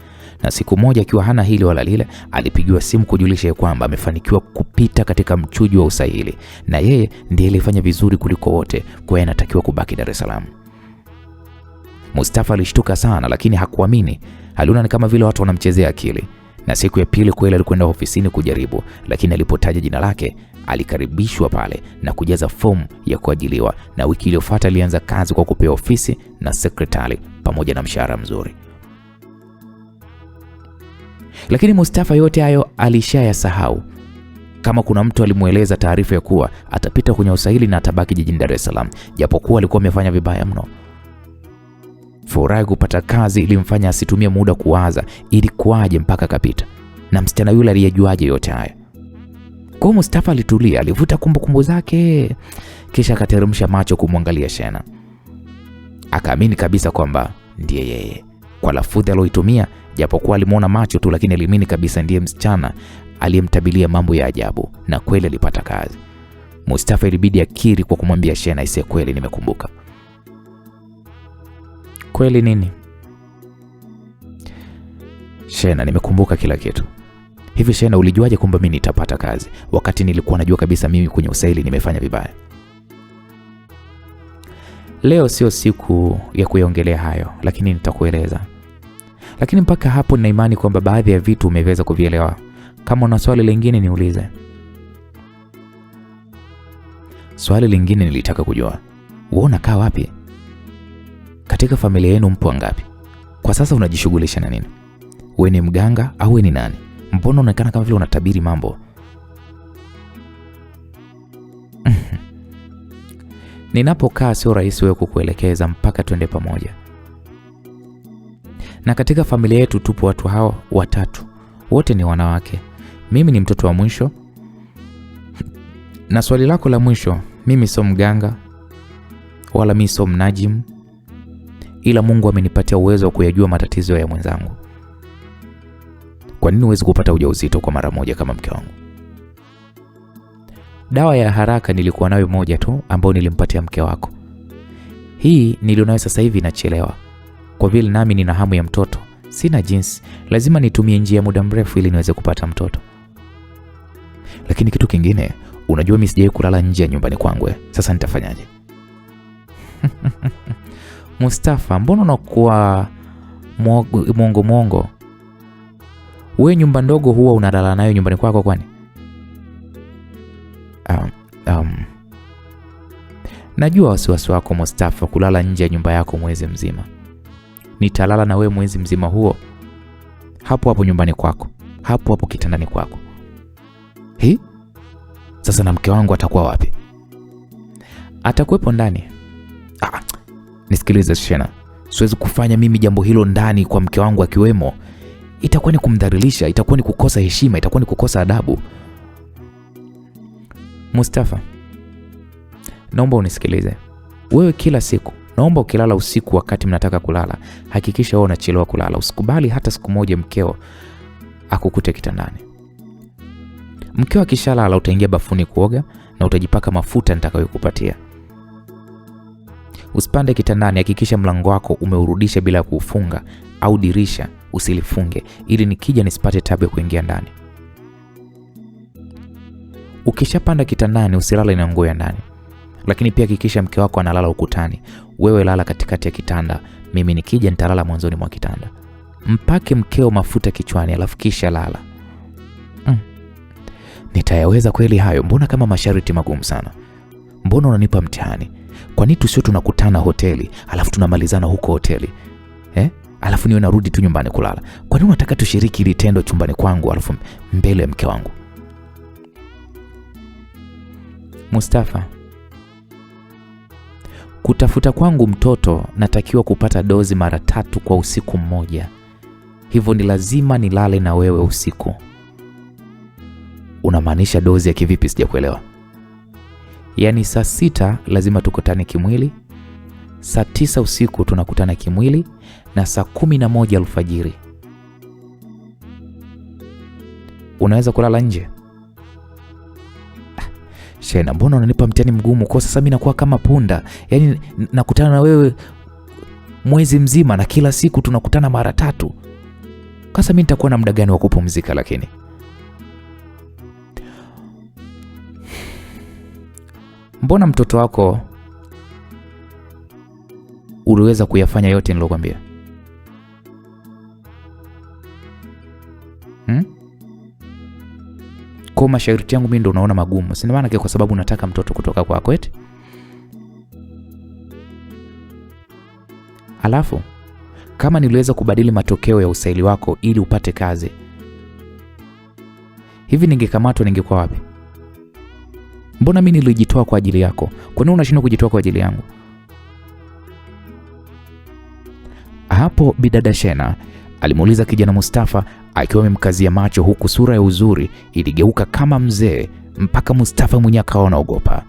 Na siku moja akiwa hana hili wala lile, alipigiwa simu kujulisha kwamba amefanikiwa kupita katika mchujo wa usahili na yeye ndiye alifanya vizuri kuliko wote, kwa hiyo anatakiwa kubaki Dar es Salaam. Mustafa alishtuka sana, lakini hakuamini. Aliona ni kama vile watu wanamchezea akili. Na siku ya pili kweli alikwenda ofisini kujaribu, lakini alipotaja jina lake alikaribishwa pale na kujaza fomu ya kuajiliwa, na wiki iliyofuata alianza kazi kwa kupewa ofisi na sekretari pamoja na mshahara mzuri. Lakini Mustafa yote hayo alishayasahau. Kama kuna mtu alimueleza taarifa ya kuwa atapita kwenye usahili na atabaki jijini Dar es Salaam, japokuwa alikuwa amefanya vibaya mno. Furaha kupata kazi ilimfanya asitumie muda kuwaza ili kuaje mpaka kapita. Na msichana yule aliyejuaje yote haya? Kwa Mustafa alitulia, alivuta kumbukumbu zake, kisha akateremsha macho kumwangalia Shena. Akaamini kabisa kwamba ndiye yeye. Kwa lafudhi aliyoitumia, japokuwa alimuona macho tu, lakini aliamini kabisa ndiye msichana aliyemtabilia mambo ya ajabu, na kweli alipata kazi. Mustafa ilibidi akiri kwa kumwambia Shena, "Ise kweli nimekumbuka." "Kweli nini?" "Shena, nimekumbuka kila kitu." "Hivi Shena, ulijuaje kwamba mimi nitapata kazi wakati nilikuwa najua kabisa mimi kwenye usahili nimefanya vibaya?" Leo sio siku ya kuiongelea hayo, lakini nitakueleza. Lakini mpaka hapo nina imani kwamba baadhi ya vitu umeweza kuvielewa. Kama una swali lingine niulize. Swali lingine nilitaka kujua, wewe unakaa wapi? Katika familia yenu mpo wangapi? Kwa sasa unajishughulisha na nini? Wewe ni mganga au wewe ni nani? Mbona unaonekana kama vile unatabiri mambo? Ninapokaa sio rahisi wewe kukuelekeza mpaka twende pamoja. Na katika familia yetu tupo watu hao watatu. Wote ni wanawake. Mimi ni mtoto wa mwisho. Na swali lako la mwisho, mimi sio mganga wala mimi sio mnajim, ila Mungu amenipatia uwezo wa kuyajua matatizo ya mwenzangu. Kwa nini huwezi kupata ujauzito kwa mara moja kama mke wangu? Dawa ya haraka nilikuwa nayo moja tu ambayo nilimpatia mke wako. Hii nilionayo sasa hivi inachelewa. Kwa vile nami nina hamu ya mtoto, sina jinsi, lazima nitumie njia ya muda mrefu ili niweze kupata mtoto. Lakini kitu kingine, unajua mimi sijawahi kulala nje ya nyumbani kwangu. Sasa nitafanyaje? Mustafa, mbona unakuwa mwongo? Wewe nyumba ndogo huwa unalala nayo nyumbani kwako kwani? Najua wasiwasi wako Mustafa, kulala nje ya nyumba yako mwezi mzima. Nitalala na wewe mwezi mzima huo hapo hapo nyumbani kwako, hapo hapo kitandani kwako. Sasa na mke wangu atakuwa wapi? Atakuwepo ndani. Nisikilize Shena, siwezi kufanya mimi jambo hilo ndani kwa mke wangu akiwemo. Itakuwa ni kumdhalilisha, itakuwa ni kukosa heshima, itakuwa ni kukosa adabu. Mustafa, naomba unisikilize. Wewe kila siku, naomba ukilala usiku wakati mnataka kulala, hakikisha wewe unachelewa kulala. Usikubali hata siku moja mkeo akukute kitandani. Mkeo akishalala utaingia bafuni kuoga na utajipaka mafuta nitakayokupatia. Usipande kitandani, hakikisha mlango wako umeurudisha bila kuufunga, au dirisha usilifunge ili nikija nisipate tabu ya kuingia ndani. Ukishapanda kitandani usilale na nguo ya ndani. Lakini pia hakikisha mke wako analala ukutani. Wewe lala katikati ya kitanda, mimi nikija nitalala mwanzoni mwa kitanda. Mpake mkeo mafuta kichwani alafu kisha lala. Nitayaweza kweli hayo? Mbona kama masharti magumu sana? Mbona unanipa mtihani? Kwa nini tusio tunakutana hoteli alafu tunamalizana huko hoteli? Alafu niwe narudi tu nyumbani kulala? Kwa nini unataka tushiriki ile tendo chumbani kwangu alafu mbele ya mke wangu? Mustafa, kutafuta kwangu mtoto natakiwa kupata dozi mara 3 kwa usiku mmoja. Hivyo ni lazima nilale na wewe usiku. Unamaanisha dozi ya kivipi? Sijakuelewa. Yaani saa 6 lazima tukutane kimwili, saa 9 usiku tunakutana kimwili, na saa 11 alfajiri. Unaweza kulala nje? Shena, mbona unanipa mtihani mgumu? Kwa sasa mimi nakuwa kama punda. Yaani nakutana na wewe mwezi mzima na kila siku tunakutana mara 3. Sasa mimi nitakuwa na muda gani wa kupumzika? Lakini mbona mtoto wako uliweza kuyafanya yote nilokuambia? Kwa masharti yangu mimi ndo unaona magumu. Si maana kwa sababu nataka mtoto kutoka kwako eti? Alafu kama niliweza kubadili matokeo ya usaili wako ili upate kazi, hivi ningekamatwa ningekuwa wapi? Mbona mimi nilijitoa kwa ajili yako? Kwa nini unashindwa kujitoa kwa ajili yangu? Hapo bidada Shena alimuuliza kijana Mustafa akiwa amemkazia macho, huku sura ya uzuri iligeuka kama mzee mpaka Mustafa mwenyewe akawa anaogopa.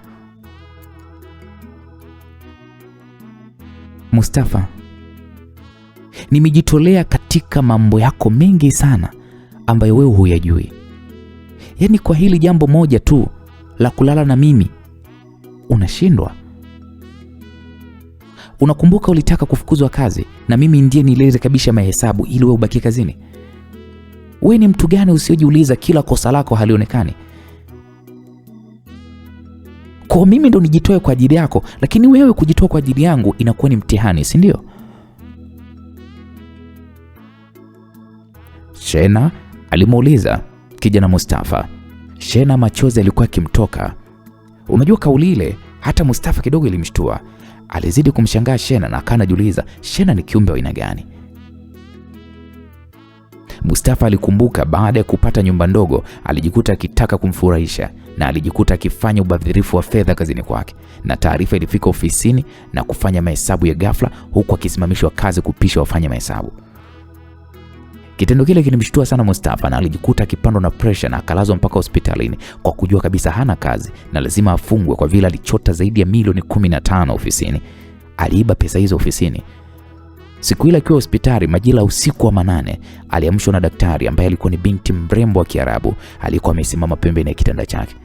Mustafa, nimejitolea katika mambo yako mengi sana ambayo wewe huyajui. Yaani kwa hili jambo moja tu la kulala na mimi unashindwa? Unakumbuka ulitaka kufukuzwa kazi na mimi ndiye nilirekebisha mahesabu ili wewe ubaki kazini? Wewe ni mtu gani usiojiuliza kila kosa lako halionekani? Kwa mimi ndo nijitoe kwa ajili yako, lakini wewe kujitoa kwa ajili yangu inakuwa ni mtihani, si ndio? Shena alimuuliza kijana Mustafa. Shena machozi alikuwa akimtoka. Unajua kauli ile hata Mustafa kidogo ilimshtua. Alizidi kumshangaa Shena na akanajiuliza Shena ni kiumbe wa aina gani? Mustafa alikumbuka baada ya kupata nyumba ndogo alijikuta akitaka kumfurahisha na alijikuta akifanya ubadhirifu wa fedha kazini kwake, na taarifa ilifika ofisini na kufanya mahesabu ya ghafla huku akisimamishwa kazi kupisha wafanya mahesabu. Kitendo kile kilimshtua sana Mustafa na alijikuta akipandwa na pressure na akalazwa mpaka hospitalini kwa kujua kabisa hana kazi na lazima afungwe kwa vile alichota zaidi ya milioni 15 ofisini. Aliiba pesa hizo ofisini. Siku ile akiwa hospitali majira usiku wa manane, aliamshwa na daktari ambaye alikuwa ni binti mrembo wa Kiarabu. Alikuwa amesimama pembeni ya kitanda chake.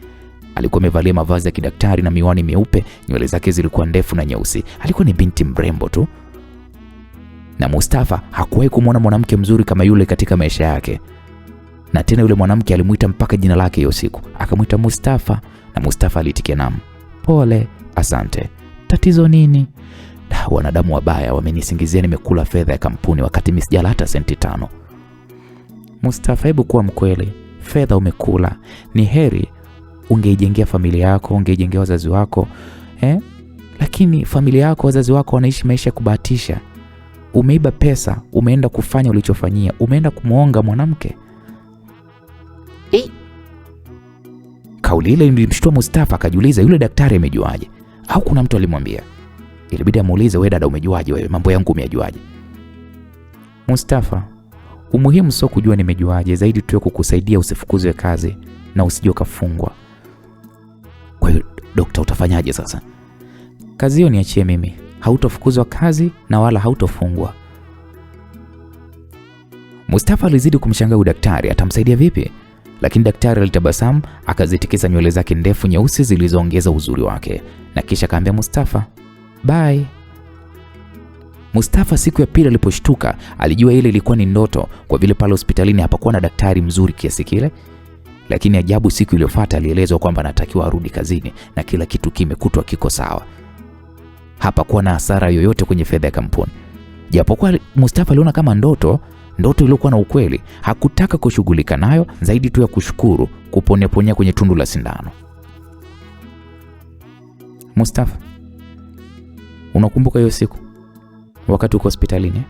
Alikuwa amevalia mavazi ya kidaktari na miwani meupe, nywele zake zilikuwa ndefu na nyeusi. Alikuwa ni binti mrembo tu. Na Mustafa hakuwahi kumwona mwanamke mzuri kama yule katika maisha yake. Na tena yule mwanamke alimuita mpaka jina lake hiyo siku. Akamuita Mustafa na Mustafa alitikia naam. Pole, asante. Tatizo nini? Wanadamu wabaya wamenisingizia nimekula fedha ya kampuni wakati mimi sijala hata senti 5. Mustafa, hebu kuwa mkweli. Fedha umekula. Ni heri ungeijengea familia yako, ungeijengea wazazi wako. Lakini familia yako, wazazi wako wanaishi maisha ya kubahatisha. Umeiba pesa, umeenda kufanya ulichofanyia, umeenda kumuonga mwanamke. Kauli ile ilimshtua Mustafa, akajiuliza yule daktari amejuaje? Au kuna mtu alimwambia? Ilibidi amuulize, wewe dada umejuaje wewe? Mambo yangu umejuaje? Mustafa, umuhimu sio kujua nimejuaje, zaidi tu kukusaidia usifukuzwe kazi na usije ukafungwa. Kwa hiyo daktari utafanyaje sasa? Kazi hiyo niachie mimi. Hautofukuzwa kazi na wala hautofungwa. Mustafa alizidi kumshangaa daktari atamsaidia vipi? Lakini daktari alitabasamu, akazitikisa nywele zake ndefu nyeusi zilizoongeza uzuri wake na kisha akaambia Mustafa, bye. Mustafa siku ya pili aliposhtuka alijua ile ilikuwa ni ndoto kwa vile pale hospitalini hapakuwa na daktari mzuri kiasi kile. Lakini ajabu, siku iliyofuata alielezwa kwamba anatakiwa arudi kazini na kila kitu kimekutwa kiko sawa. Hapakuwa na hasara yoyote kwenye fedha ya kampuni. Japokuwa Mustafa aliona kama ndoto iliyokuwa na ukweli, hakutaka kushughulika nayo zaidi tu ya kushukuru kuponya kwenye tundu la sindano. Mustafa, unakumbuka hiyo siku wakati uko hospitalini?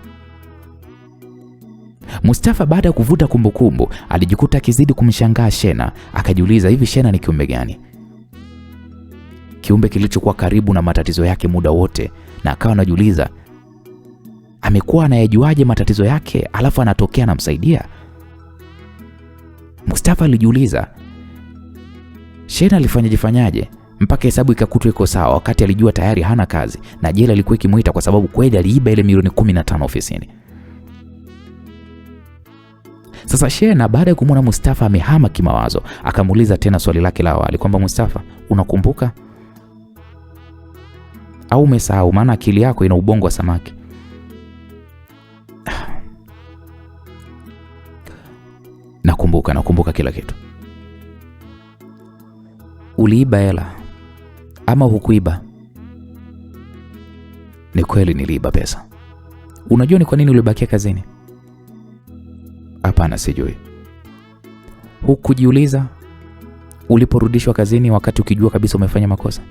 Mustafa baada ya kuvuta kumbukumbu alijikuta akizidi kumshangaa Shena, akajiuliza hivi Shena ni kiumbe gani? Kiumbe kilichokuwa karibu na matatizo yake muda wote, na akawa anajiuliza amekuwa anayajuaje matatizo yake alafu anatokea anamsaidia? Mustafa alijiuliza Shena alifanyaje mpaka hesabu ikakutwa iko sawa wakati alijua tayari hana kazi na jela ilikuwa ikimuita kwa sababu kweli aliiba ile milioni 15 ofisini. Sasa Shena baada ya kumwona Mustafa amehama kimawazo, akamuuliza tena swali lake la awali kwamba Mustafa, unakumbuka au umesahau? Maana akili yako ina ubongo wa samaki. Nakumbuka kila kitu. Uliiba hela ama hukuiba? Ni kweli niliiba pesa. Unajua ni kwa nini ulibakia kazini? Hapana, sijui. Hukujiuliza uliporudishwa kazini wakati ukijua kabisa umefanya makosa?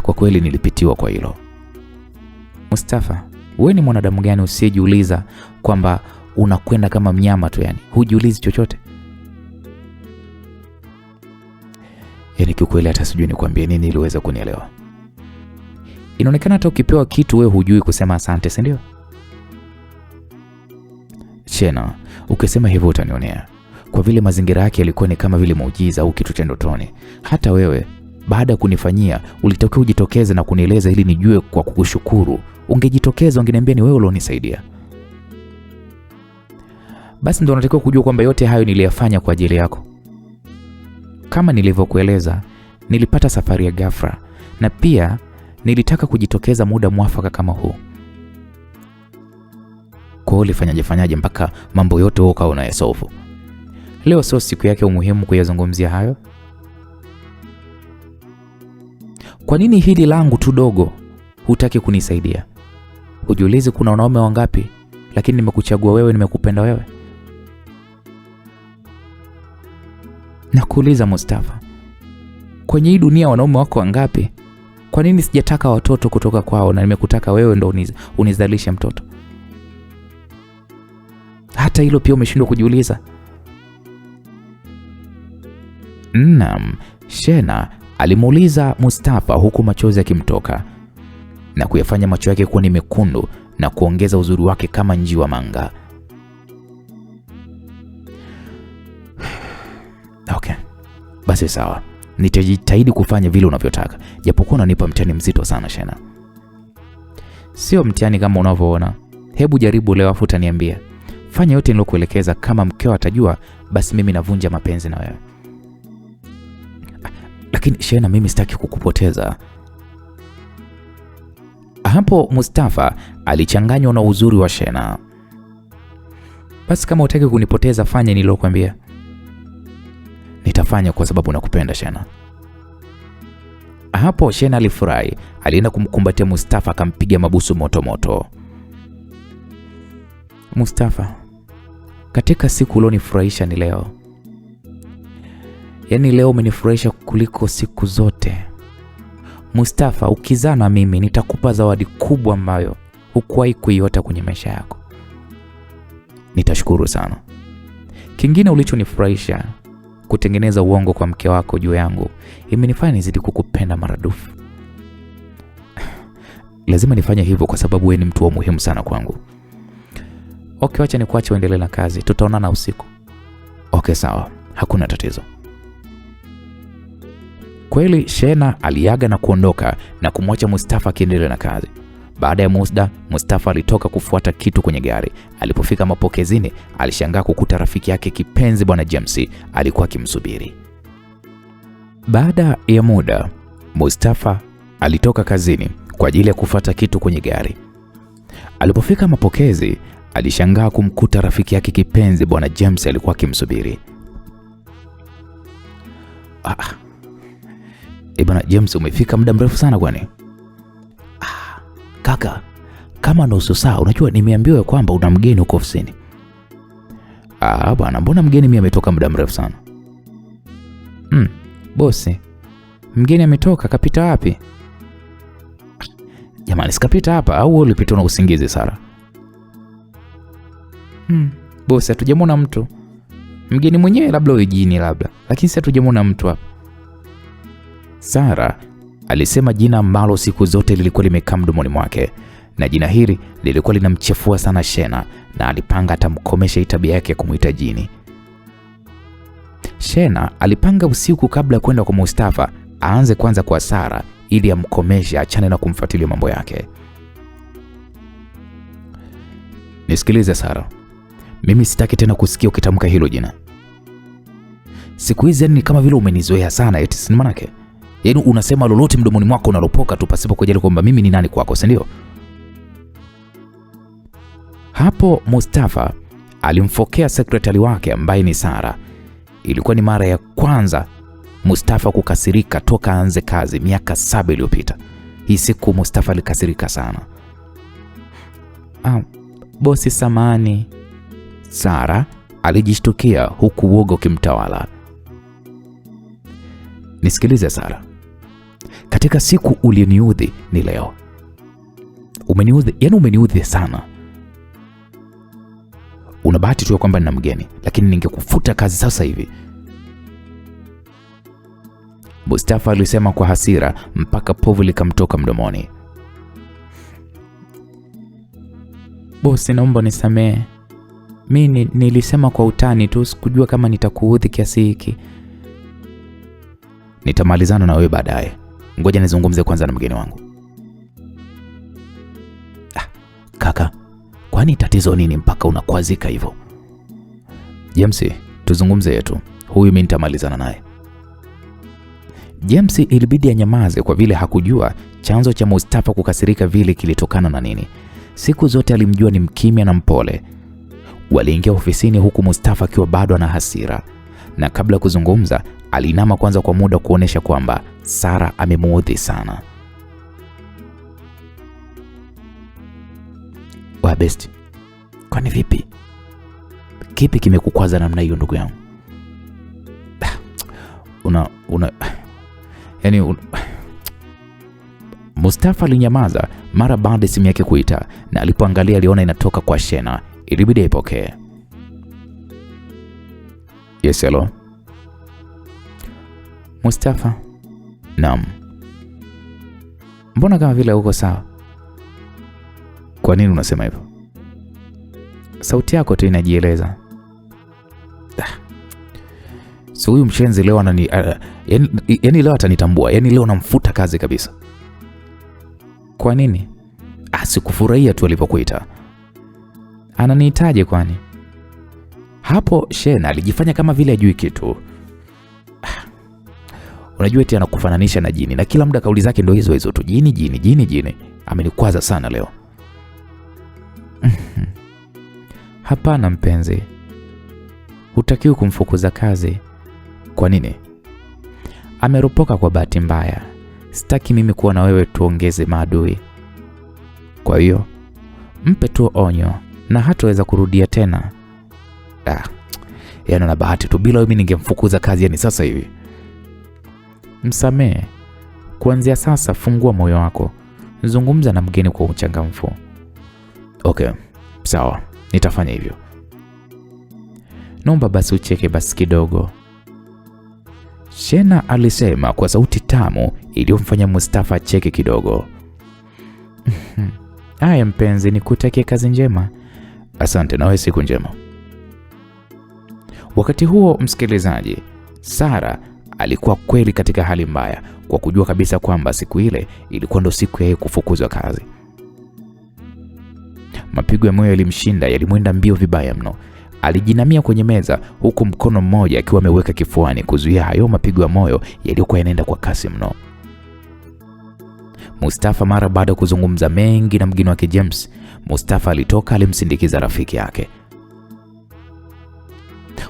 Kwa kweli nilipitiwa kwa hilo. Mustafa, wewe ni mwanadamu gani usiyejiuliza kwamba unakwenda kama mnyama tu, yani hujiulizi chochote? Yaani kiukweli hata sijui nikwambie nini ili uweze kunielewa. Inaonekana hata ukipewa kitu wewe hujui kusema asante, si ndio? Shena, ukisema hivyo utanionea. Kwa vile mazingira yake yalikuwa ni kama vile muujiza au kitu cha ndotoni. Hata wewe baada ya kunifanyia ulitakiwa ujitokeze na kunieleza ili nijue kwa kukushukuru. Ungejitokeza ungeniambia ni wewe ulionisaidia. Basi ndio unatakiwa kujua kwamba yote hayo niliyafanya kwa ajili yako. Kama nilivyokueleza, nilipata safari ya ghafla na pia nilitaka kujitokeza muda mwafaka kama huu. Kwa ulifanyaje mpaka mambo yote ukawa unayasolve? Leo sio siku yake umuhimu kuyazungumzia hayo. Kwa nini hili langu tu dogo hutaki kunisaidia? Hujiulizi kuna wanaume wangapi, lakini nimekuchagua wewe, nimekupenda wewe? Nakuuliza Mustafa, kwenye hii dunia wanaume wako wangapi? Kwa nini sijataka watoto kutoka kwao na nimekutaka wewe ndo unizalishe mtoto? Hata hilo pia umeshindwa kujiuliza? Naam, Shena alimuuliza Mustafa huku machozi yakimtoka na kuyafanya macho yake kuwa ni mekundu na kuongeza uzuri wake kama njiwa manga. Okay, basi sawa. Nitajitahidi kufanya vile unavyotaka, japokuwa unanipa mtihani mzito sana Shena. Sio mtihani kama unavyoona. Hebu jaribu leo afu utaniambia. Fanya yote nilokuelekeza, kama mkeo atajua basi mimi navunja mapenzi na wewe. Lakini Shena, mimi sitaki kukupoteza. Hapo Mustafa alichanganywa na uzuri wa Shena. Basi kama utaki kunipoteza, fanya nilokuambia. Nitafanya kwa sababu nakupenda Shena. Hapo Shena alifurahi, alienda kumkumbatia Mustafa akampiga mabusu moto moto. Mustafa, katika siku ulionifurahisha ni leo. Yaani leo umenifurahisha kuliko siku zote. Mustafa, ukizaa na mimi nitakupa zawadi kubwa ambayo hukuwahi kuiota kwenye maisha yako. Nitashukuru sana. Kingine ulichonifurahisha, kutengeneza uongo kwa mke wako juu yangu, imenifanya nizidi kukupenda maradufu. Lazima nifanye hivyo kwa sababu wewe ni mtu wa muhimu sana kwangu. Okay, acha nikuache uendelee na kazi. Tutaonana usiku. Okay, sawa. Hakuna tatizo. Kweli Shena aliaga na kuondoka na kumwacha Mustafa akiendelea na kazi. Baada ya muda, Mustafa alitoka kufuata kitu kwenye gari. Alipofika mapokezini, alishangaa kukuta rafiki yake kipenzi Bwana James alikuwa akimsubiri. Baada ya muda, Mustafa alitoka kazini kwa ajili ya kufuata kitu kwenye gari. Alipofika mapokezi, alishangaa kumkuta rafiki yake kipenzi Bwana James alikuwa akimsubiri. Bwana James, umefika muda mrefu sana kwani? Kaka, kama nusu saa. Unajua nimeambiwa kwamba una mgeni huko ofisini. Bwana, mbona mgeni mimi ametoka muda mrefu sana? Bosi, mgeni ametoka, kapita wapi? Jamani, sikapita hapa au ulipita na usingizi Sara? Bosi, hatujamwona mtu. Mgeni mwenyewe labda ujini labda, lakini sisi hatujamwona mtu hapa. Sara alisema jina ambalo siku zote lilikuwa limekaa mdomoni mwake, na jina hili lilikuwa linamchefua sana Shena, na alipanga atamkomesha hii tabia yake ya kumuita jini. Shena alipanga usiku kabla ya kwenda kwa Mustafa aanze kwanza kwa Sara ili amkomeshe achane na kumfuatilia mambo yake. Nisikilize Sara, mimi sitaki tena kusikia ukitamka hilo jina. Siku hizi ni kama vile umenizoea sana, eti si manake. Yaani unasema lolote mdomoni mwako unalopoka tu pasipo kujali kwamba mimi ni nani kwako, si ndio? Hapo Mustafa alimfokea sekretari wake ambaye ni Sara. Ilikuwa ni mara ya kwanza Mustafa kukasirika toka aanze kazi miaka 7 iliyopita. Hii siku Mustafa alikasirika sana. Bosi samani. Sara alijishtukia huku uoga ukimtawala. Nisikilize Sara, katika siku ulioniudhi ni leo. Umeniudhi sana. Una bahati tu kwamba nina mgeni, lakini ningekufuta kazi sasa hivi. Mustafa alisema kwa hasira mpaka povu likamtoka mdomoni. Bosi, naomba nisamee. Mimi nilisema kwa utani tu, sikujua kama nitakuudhi kiasi hiki. Nitamalizana na wewe baadaye. Ngoja nizungumze kwanza na mgeni wangu. Kaka, kwani tatizo nini mpaka unakwazika hivyo? James, tuzungumze yetu. Huyu mimi nitamalizana naye. James ilibidi anyamaze kwa vile hakujua chanzo cha Mustafa kukasirika vile kilitokana na nini. Siku zote alimjua ni mkimya na mpole. Waliingia ofisini huku Mustafa akiwa bado ana hasira, na kabla kuzungumza alinama kwanza kwa muda kuonesha kwamba Sara amemuudhi sana. Wa best, kwani vipi? Kipi kimekukwaza namna hiyo ndugu yangu? Mustafa alinyamaza mara baada simu yake kuita, na alipoangalia aliona inatoka kwa Shena. Ilibidi aipokee. Yes, hello. Mustafa. Naam. Mbona kama vile uko sawa? Kwa nini unasema hivyo? Sauti yako tu inajieleza. So huyu mshenzi leo anani yani leo atanitambua. Yani leo namfuta kazi kabisa. Kwa nini? Sikufurahia tu alipokuita. Ananihitaji kwani? Hapo Shena alijifanya kama vile ajui kitu. Unajua eti anakufananisha na jini, na kila muda kauli zake ndio hizo hizo tu, jini. Amenikwaza sana leo. Hapana mpenzi, hutakiwi kumfukuza kazi. Kwa nini? Ameropoka kwa bahati mbaya. Sitaki mimi kuwa na wewe tuongeze maadui. Kwa hiyo mpe tu onyo na hataweza kurudia tena. Yana na bahati tu, bila mimi ningemfukuza kazi yani sasa hivi. Msamehe. Kuanzia sasa fungua moyo wako. Zungumza na mgeni kwa uchangamfu. Okay, sawa. Nitafanya hivyo. Naomba basi ucheke basi kidogo, Shena alisema kwa sauti tamu iliyomfanya Mustafa cheke kidogo. Haya mpenzi, nikutakie kazi njema. Asante, nawe siku njema. Wakati huo msikilizaji, Sara alikuwa kweli katika hali mbaya kwa kujua kabisa kwamba siku ile ilikuwa ndo siku yake kufukuzwa kazi. Mapigo ya moyo yalimshinda, yalimwenda mbio vibaya mno. Alijinamia kwenye meza huku mkono mmoja akiwa ameweka kifuani kuzuia hayo mapigo ya moyo yaliyokuwa yanaenda kwa kasi mno. Mustafa mara baada ya kuzungumza mengi na mgeni wake James, Mustafa alitoka, alimsindikiza rafiki yake.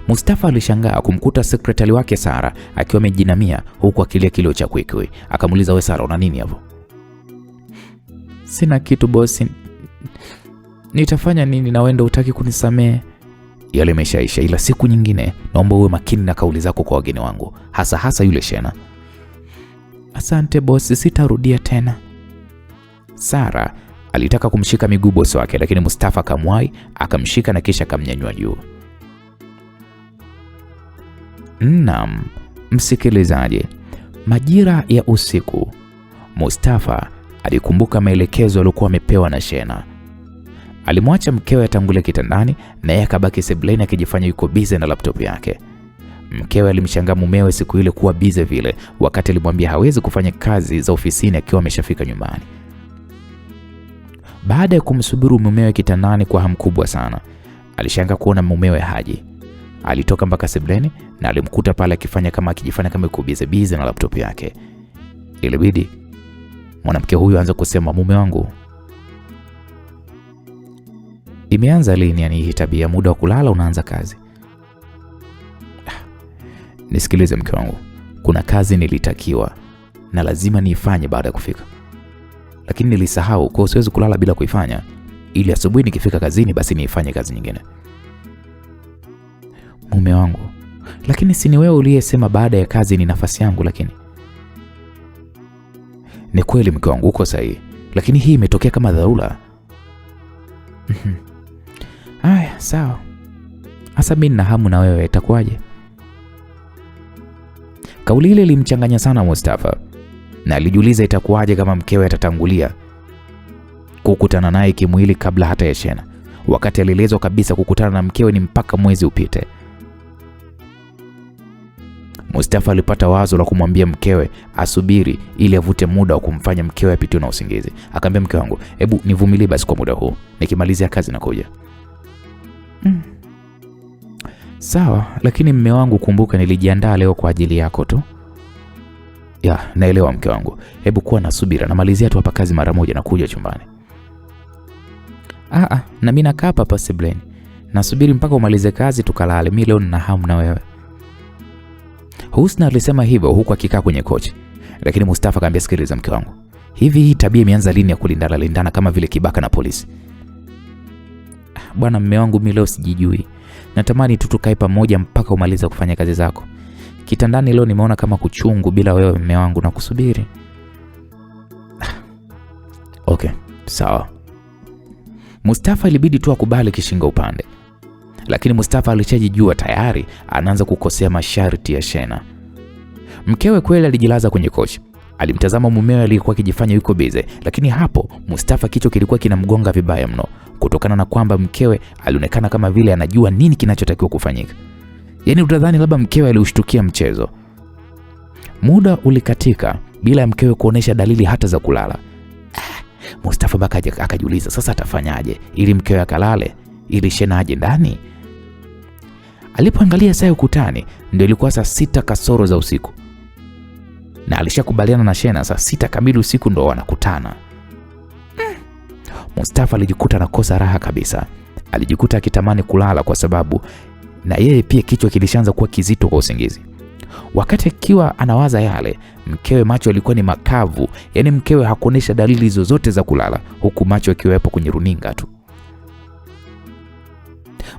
Mustafa alishangaa kumkuta sekretari wake Sara akiwa amejinamia huku akilia kilio cha kwikwi. Akamuuliza, wewe Sara, una nini hapo? Sina kitu bosi. Nitafanya nini na wewe ndio hutaki kunisamehe? Yale yameshaisha, ila siku nyingine naomba uwe makini na kauli zako kwa wageni wangu, hasa yule Shena. Asante bosi, sitarudia tena. Sara alitaka kumshika miguu bosi wake, lakini Mustafa akamwahi, akamshika na kisha akamnyanyua juu. Naam, msikilizaji, majira ya usiku, Mustafa alikumbuka maelekezo aliyokuwa amepewa na Shena. Alimwacha mkewe atangulia kitandani na yeye akabaki sebuleni akijifanya yuko busy na laptop yake. Mkewe alimshangaa mumewe siku ile kuwa busy vile, wakati alimwambia hawezi kufanya kazi za ofisini akiwa ameshafika nyumbani. Baada ya kumsubiri mumewe kitandani kwa hamu kubwa sana, alishangaa kuona mumewe haji. Alitoka mpaka sebuleni na alimkuta pale akijifanya kama yuko busy na laptop yake. Ilibidi mwanamke huyu aanze kusema, mume wangu, imeanza lini yani hii tabia, muda wa kulala unaanza kazi? Nisikilize mke wangu, kuna kazi nilitakiwa na lazima niifanye baada ya kufika, lakini nilisahau kwa siwezi kulala bila kuifanya, ili asubuhi nikifika kazini basi niifanye kazi nyingine. Mume wangu, lakini si ni wewe uliyesema baada ya kazi ni nafasi yangu? Lakini ni kweli mke wangu, uko sahihi, lakini hii imetokea kama dharura. Haya, sawa. Hasa mimi na hamu na wewe, itakuwaje? Kauli ile ilimchanganya sana Mustafa, na alijiuliza itakuwaje kama mkewe atatangulia kukutana naye kimwili kabla hata ya Shena, wakati alielezwa kabisa kukutana na mkewe ni mpaka mwezi upite. Mustafa alipata wazo la kumwambia mkewe asubiri ili avute muda wa kumfanya mkewe apitiwe na usingizi. Akamwambia, mke wangu, hebu nivumilie basi kwa muda huu, nikimalizia kazi nakuja. Sawa, lakini mme wangu, kumbuka nilijiandaa leo kwa ajili yako tu. Ya, naelewa mke wangu. Hebu kuwa na subira, namalizia tu hapa kazi mara moja na kuja chumbani. Na mimi nakaa hapa sebuleni. Nasubiri mpaka umalize kazi tukalale. Mimi leo nina hamu na wewe. Husna alisema hivyo huku akikaa kwenye kochi. Lakini Mustafa akamwambia, sikiliza mke wangu, hivi hii tabia imeanza lini ya kulindana kama vile kibaka na polisi? Bwana mume wangu, mimi leo sijijui. Natamani tu tukae pamoja mpaka umalize kufanya kazi zako. Kitandani leo nimeona kama kuchungu bila wewe mume wangu, na kusubiri. Okay, sawa. Mustafa ilibidi tu akubali kishinga upande. Lakini Mustafa alishajijua tayari anaanza kukosea masharti ya Shena. Mkewe kweli alijilaza kwenye kochi. Alimtazama mumewe aliyekuwa akijifanya yuko busy, lakini hapo Mustafa kichwa kilikuwa kinamgonga vibaya mno kutokana na kwamba mkewe alionekana kama vile anajua nini kinachotakiwa kufanyika. Yaani utadhani labda mkewe aliushtukia mchezo. Muda ulikatika bila ya mkewe kuonesha dalili hata za kulala. Mustafa baka akajiuliza sasa atafanyaje ili mkewe akalale ili Shena aje ndani. Alipoangalia saa ukutani ndio ilikuwa saa 6 kasoro za usiku. Na alishakubaliana na Shena saa 6 kamili usiku ndo wanakutana. Mustafa alijikuta nakosa raha kabisa. Alijikuta akitamani kulala kwa sababu na yeye pia kichwa kilishaanza kuwa kizito kwa usingizi. Wakati akiwa anawaza yale, mkewe macho alikuwa ni makavu, yani mkewe hakuonesha dalili zozote za kulala, huku macho yakiwepo kwenye runinga tu.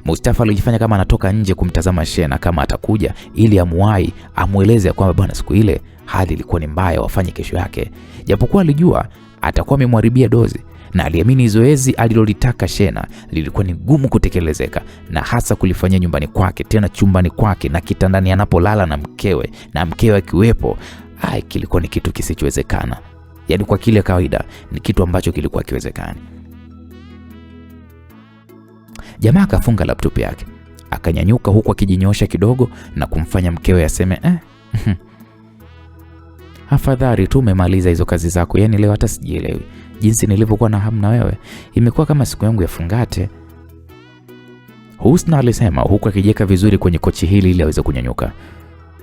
Mustafa alijifanya kama anatoka nje kumtazama Shena kama atakuja ili amuwai amueleze kwamba bwana siku ile hali ilikuwa ni mbaya, wafanye kesho yake. Japokuwa alijua atakuwa amemharibia dozi na aliamini zoezi alilolitaka Shena lilikuwa ni gumu kutekelezeka, na hasa kulifanyia nyumbani kwake, tena chumbani kwake na kitandani anapolala na mkewe akiwepo. Kilikuwa ni kitu kisichowezekana. Yaani kwa kile kawaida ni kitu ambacho kilikuwa kiwezekani. Jamaa akafunga laptop yake, akanyanyuka huku akijinyosha kidogo na kumfanya mkewe aseme afadhali tu umemaliza hizo kazi zako, yani leo hata sijielewi. Jinsi nilivyokuwa na hamu na wewe, imekuwa kama siku yangu ya fungate. Husna alisema huku akijeka vizuri kwenye kochi hili ili aweze kunyanyuka.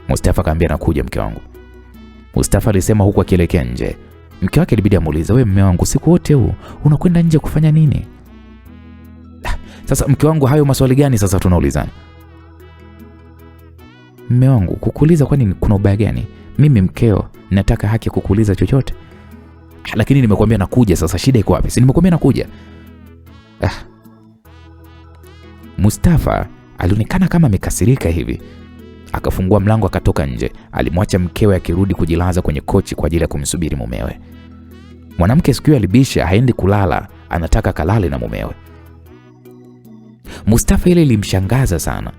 Mustafa akamwambia nakuja mke wangu. Mustafa alisema huku akielekea nje. Mke wake ilibidi amuulize, wewe mume wangu siku wote huu unakwenda nje kufanya nini? Sasa mke wangu, hayo maswali gani sasa tunaulizana? Mume wangu, kukuuliza kwani kuna ubaya gani? Mimi mkeo nataka haki ya kukuuliza chochote. Lakini nimekuambia nakuja, sasa shida iko wapi? Si nimekuambia nakuja. Mustafa alionekana kama amekasirika hivi. Akafungua mlango akatoka nje. Alimwacha mkewe akirudi kujilaza kwenye kochi kwa ajili ya kumsubiri mumewe. Mwanamke siku hiyo alibisha haendi kulala, anataka kalale na mumewe. Mustafa ile ilimshangaza sana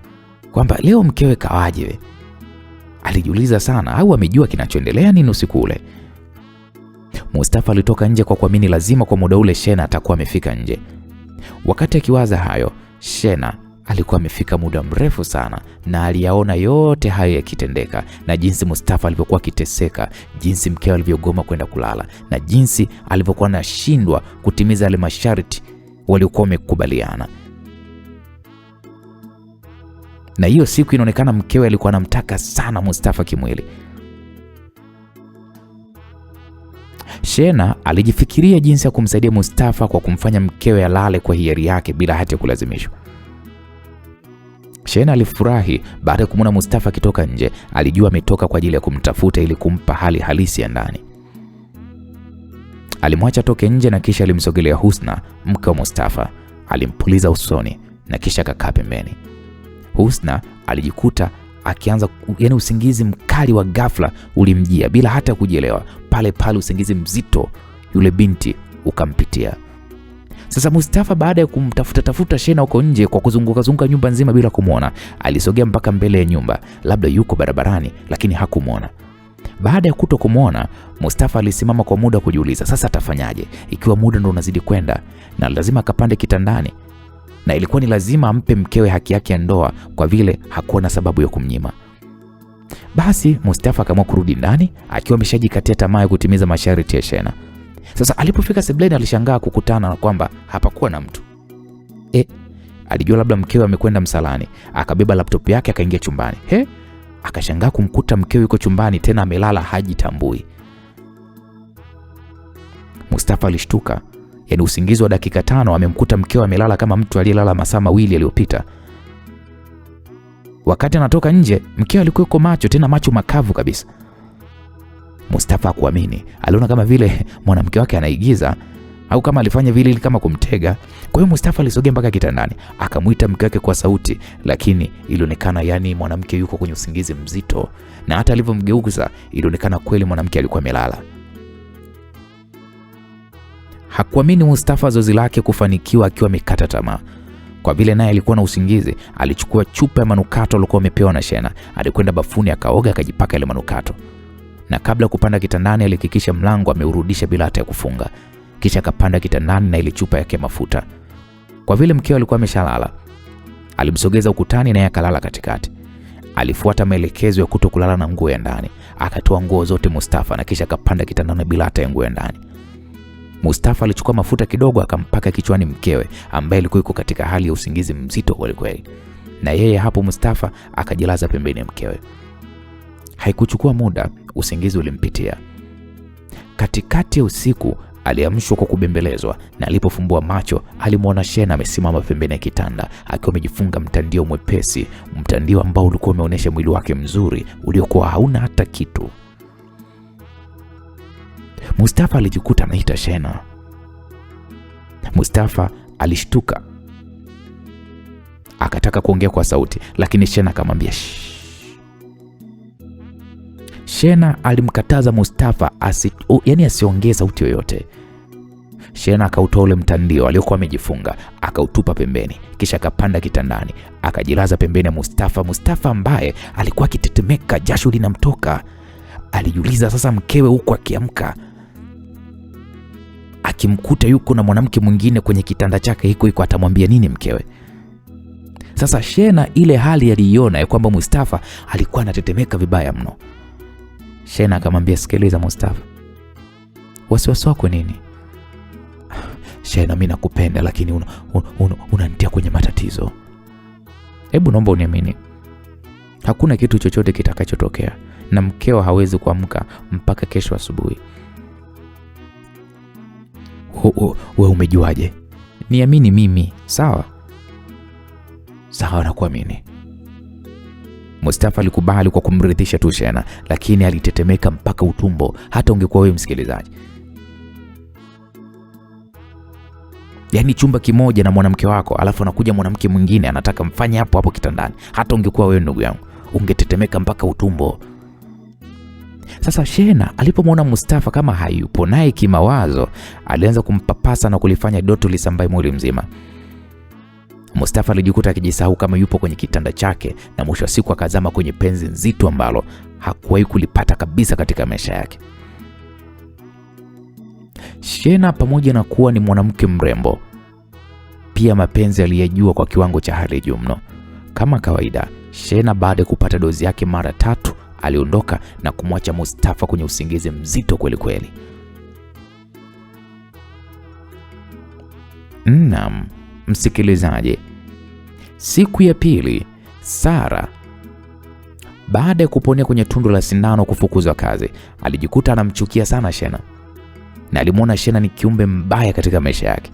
kwamba leo mkewe kawaje. Alijiuliza sana, au amejua kinachoendelea nini usiku ule. Mustafa alitoka nje kwa kuamini lazima kwa muda ule Shena atakuwa amefika nje. Wakati akiwaza hayo, Shena alikuwa amefika muda mrefu sana na aliyaona yote hayo yakitendeka, na jinsi Mustafa alivyokuwa akiteseka, jinsi mkewe alivyogoma kwenda kulala, na jinsi alivyokuwa anashindwa kutimiza yale masharti waliokuwa wamekubaliana. Na hiyo siku inaonekana mkewe alikuwa anamtaka sana Mustafa kimwili. Shena alijifikiria jinsi ya kumsaidia Mustafa kwa kumfanya mkewe alale kwa hiari yake bila hata kulazimishwa. Shena alifurahi baada ya kumwona Mustafa akitoka nje. Alijua ametoka kwa ajili ya kumtafuta ili kumpa hali halisi ya ndani. Alimwacha toke nje na kisha alimsogelea Husna, mke wa Mustafa. Alimpuliza usoni na kisha akakaa pembeni. Husna alijikuta akianza, yani usingizi mkali wa ghafla ulimjia bila hata kujielewa. Pale usingizi mzito yule binti ukampitia. Sasa Mustafa baada ya kumtafuta Shena huko nje kwa kuzunguka nyumba nzima bila kumuona, alisogea mpaka mbele ya nyumba, labda yuko barabarani, lakini hakumuona. Baada ya kutokumuona, Mustafa alisimama kwa muda kujiuliza sasa atafanyaje ikiwa muda ndo unazidi kwenda na lazima akapande kitandani, na ilikuwa ni lazima ampe mkewe haki yake ya ndoa kwa vile hakuwa na sababu ya kumnyima. Basi Mustafa akaamua kurudi ndani akiwa ameshajikatia tamaa ya kutimiza masharti ya Shena. Sasa alipofika sebuleni alishangaa kukutana na kwamba hapakuwa na mtu. Alijua labda mkewe amekwenda msalani. Akabeba laptop yake akaingia chumbani. Akashangaa kumkuta mkewe yuko chumbani tena amelala hajitambui. Mustafa alishtuka. Yaani usingizi wa dakika 5 amemkuta mkewe amelala kama mtu aliyelala masaa 2 yaliyopita. Wakati anatoka nje, mkewe alikuwa yuko macho, tena macho makavu kabisa. Mustafa hakuamini. Aliona kama vile mwanamke wake anaigiza au kama alifanya vile ili kama kumtega. Kwa hiyo Mustafa alisogea mpaka kitandani, akamuita mke wake kwa sauti, lakini ilionekana yani mwanamke yuko kwenye usingizi mzito, na hata alivyomgeuza ilionekana kweli mwanamke alikuwa amelala. Hakuamini Mustafa zoezi lake kufanikiwa akiwa amekata tamaa. Kwa vile naye alikuwa na usingizi, alichukua chupa ya manukato aliyokuwa amepewa na Shena, alikwenda bafuni akaoga akajipaka ile manukato. Na kabla kupanda kitandani alihakikisha mlango ameurudisha bila hata ya kufunga. Kisha akapanda kitandani na ile chupa yake mafuta. Kwa vile mkeo alikuwa ameshalala, alimsogeza ukutani na akalala katikati. Alifuata maelekezo ya kutokulala na nguo ya ndani. Akatoa nguo zote Mustafa na kisha akapanda kitandani bila hata nguo ya ndani. Mustafa alichukua mafuta kidogo akampaka kichwani mkewe ambaye alikuwa yuko katika hali ya usingizi mzito kweli kweli. Na yeye hapo Mustafa akajilaza pembeni ya mkewe. Haikuchukua muda, usingizi ulimpitia. Katikati ya usiku aliamshwa kwa kubembelezwa, na alipofumbua macho alimwona Shena amesimama pembeni ya kitanda akiwa amejifunga mtandio mwepesi, mtandio ambao ulikuwa umeonyesha mwili wake mzuri uliokuwa hauna hata kitu. Mustafa alijikuta anaita Shena. Mustafa alishtuka. Akataka kuongea kwa sauti, lakini Shena akamwambia shh. Shena alimkataza Mustafa asiongee sauti yoyote. Shena akautoa ule mtandio aliokuwa amejifunga, akautupa pembeni, kisha akapanda kitandani, akajilaza pembeni ya Mustafa. Mustafa ambaye alikuwa akitetemeka, jasho linamtoka. Alijiuliza sasa mkewe huko akiamka akimkuta yuko na mwanamke mwingine kwenye kitanda chake hiko atamwambia nini mkewe? Sasa Shena ile hali aliiona ya kwamba Mustafa alikuwa anatetemeka vibaya mno. Shena akamwambia sikiliza Mustafa, wasiwasi wako nini? Shena, mimi nakupenda lakini unanitia kwenye matatizo. Hebu naomba uniamini. Hakuna kitu chochote kitakachotokea na mkeo hawezi kuamka mpaka kesho asubuhi. Wewe umejuaje? Niamini mimi, sawa? Sawa, nakuamini. Mustafa alikubali kwa kumridhisha tu Shena, lakini alitetemeka mpaka utumbo. Hata ungekuwa wewe msikilizaji, yaani chumba kimoja na mwanamke wako, alafu anakuja mwanamke mwingine anataka mfanye hapo hapo kitandani, hata ungekuwa wewe ndugu yangu ungetetemeka mpaka utumbo. Sasa Shena alipomwona Mustafa kama hayupo naye kimawazo, alianza kumpapasa na kulifanya doto lisambae mwili mzima. Mustafa alijikuta akijisahau kama yupo kwenye kitanda chake, na mwisho wa siku akazama kwenye penzi nzito ambalo hakuwahi kulipata kabisa katika maisha yake. Shena pamoja na kuwa ni mwanamke mrembo, pia mapenzi aliyajua kwa kiwango cha hali juu mno. Kama kawaida, Shena baada ya kupata dozi yake mara 3 aliondoka na kumwacha Mustafa kwenye usingizi mzito kweli kweli. Naam, msikilizaji, siku ya pili Sara baada ya kuponea kwenye tundu la sindano kufukuzwa kazi, alijikuta anamchukia sana Shena, na alimuona Shena ni kiumbe mbaya katika maisha yake.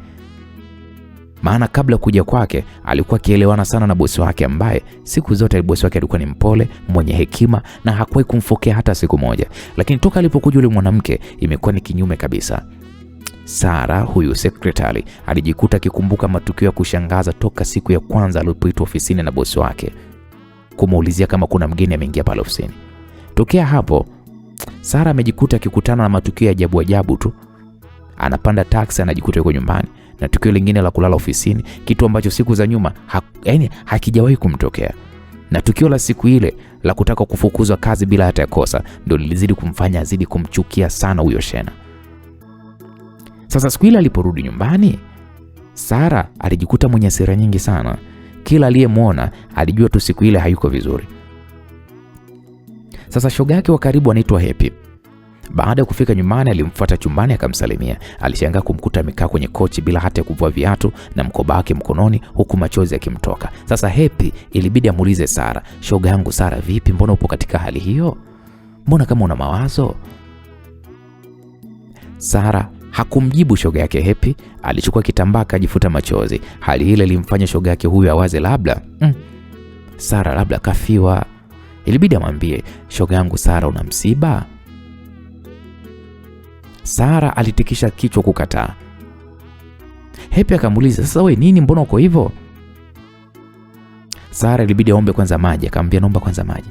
Maana kabla kuja kwake alikuwa kielewana sana na bosi wake ambaye siku zote bosi wake alikuwa ni mpole, mwenye hekima na hakuwahi kumfokea hata siku moja. Lakini toka alipokuja yule mwanamke imekuwa ni kinyume kabisa. Sara huyu secretary alijikuta akikumbuka matukio ya kushangaza toka siku ya kwanza alipoitwa ofisini na bosi wake kumuulizia kama kuna mgeni ameingia pale ofisini. Tokea hapo Sara amejikuta akikutana na matukio ya ajabu ajabu tu. Anapanda taxi anajikuta yuko nyumbani, na tukio lingine la kulala ofisini, kitu ambacho siku za nyuma hakijawahi kumtokea. Na tukio la siku ile la kutaka kufukuzwa kazi bila hata kosa ndio lilizidi kumfanya azidi kumchukia sana huyo Shena. Sasa siku ile aliporudi nyumbani, Sara alijikuta mwenye hasira nyingi sana. Kila aliyemwona alijua tu siku ile hayuko vizuri. Sasa shoga yake wa karibu anaitwa Happy. Baada ya kufika nyumbani alimfuata chumbani akamsalimia. Alishangaa kumkuta amekaa kwenye kochi bila hata kuvua viatu na mkoba wake mkononi huku machozi yakimtoka. Sasa Happy ilibidi amuulize Sara, shoga yangu Sara, vipi, mbona upo katika hali hiyo? Mbona kama una mawazo? Sara hakumjibu shoga yake Happy, alichukua kitambaa akajifuta machozi. Hali ile ilimfanya shoga yake huyu awaze labda Sara labda kafiwa. Ilibidi amwambie, shoga yangu Sara, una msiba? Sara alitikisha kichwa kukataa. Happy akamuuliza, sasa wewe nini, mbona uko hivyo? Sara ilibidi aombe kwanza maji, akamwambia naomba kwanza maji.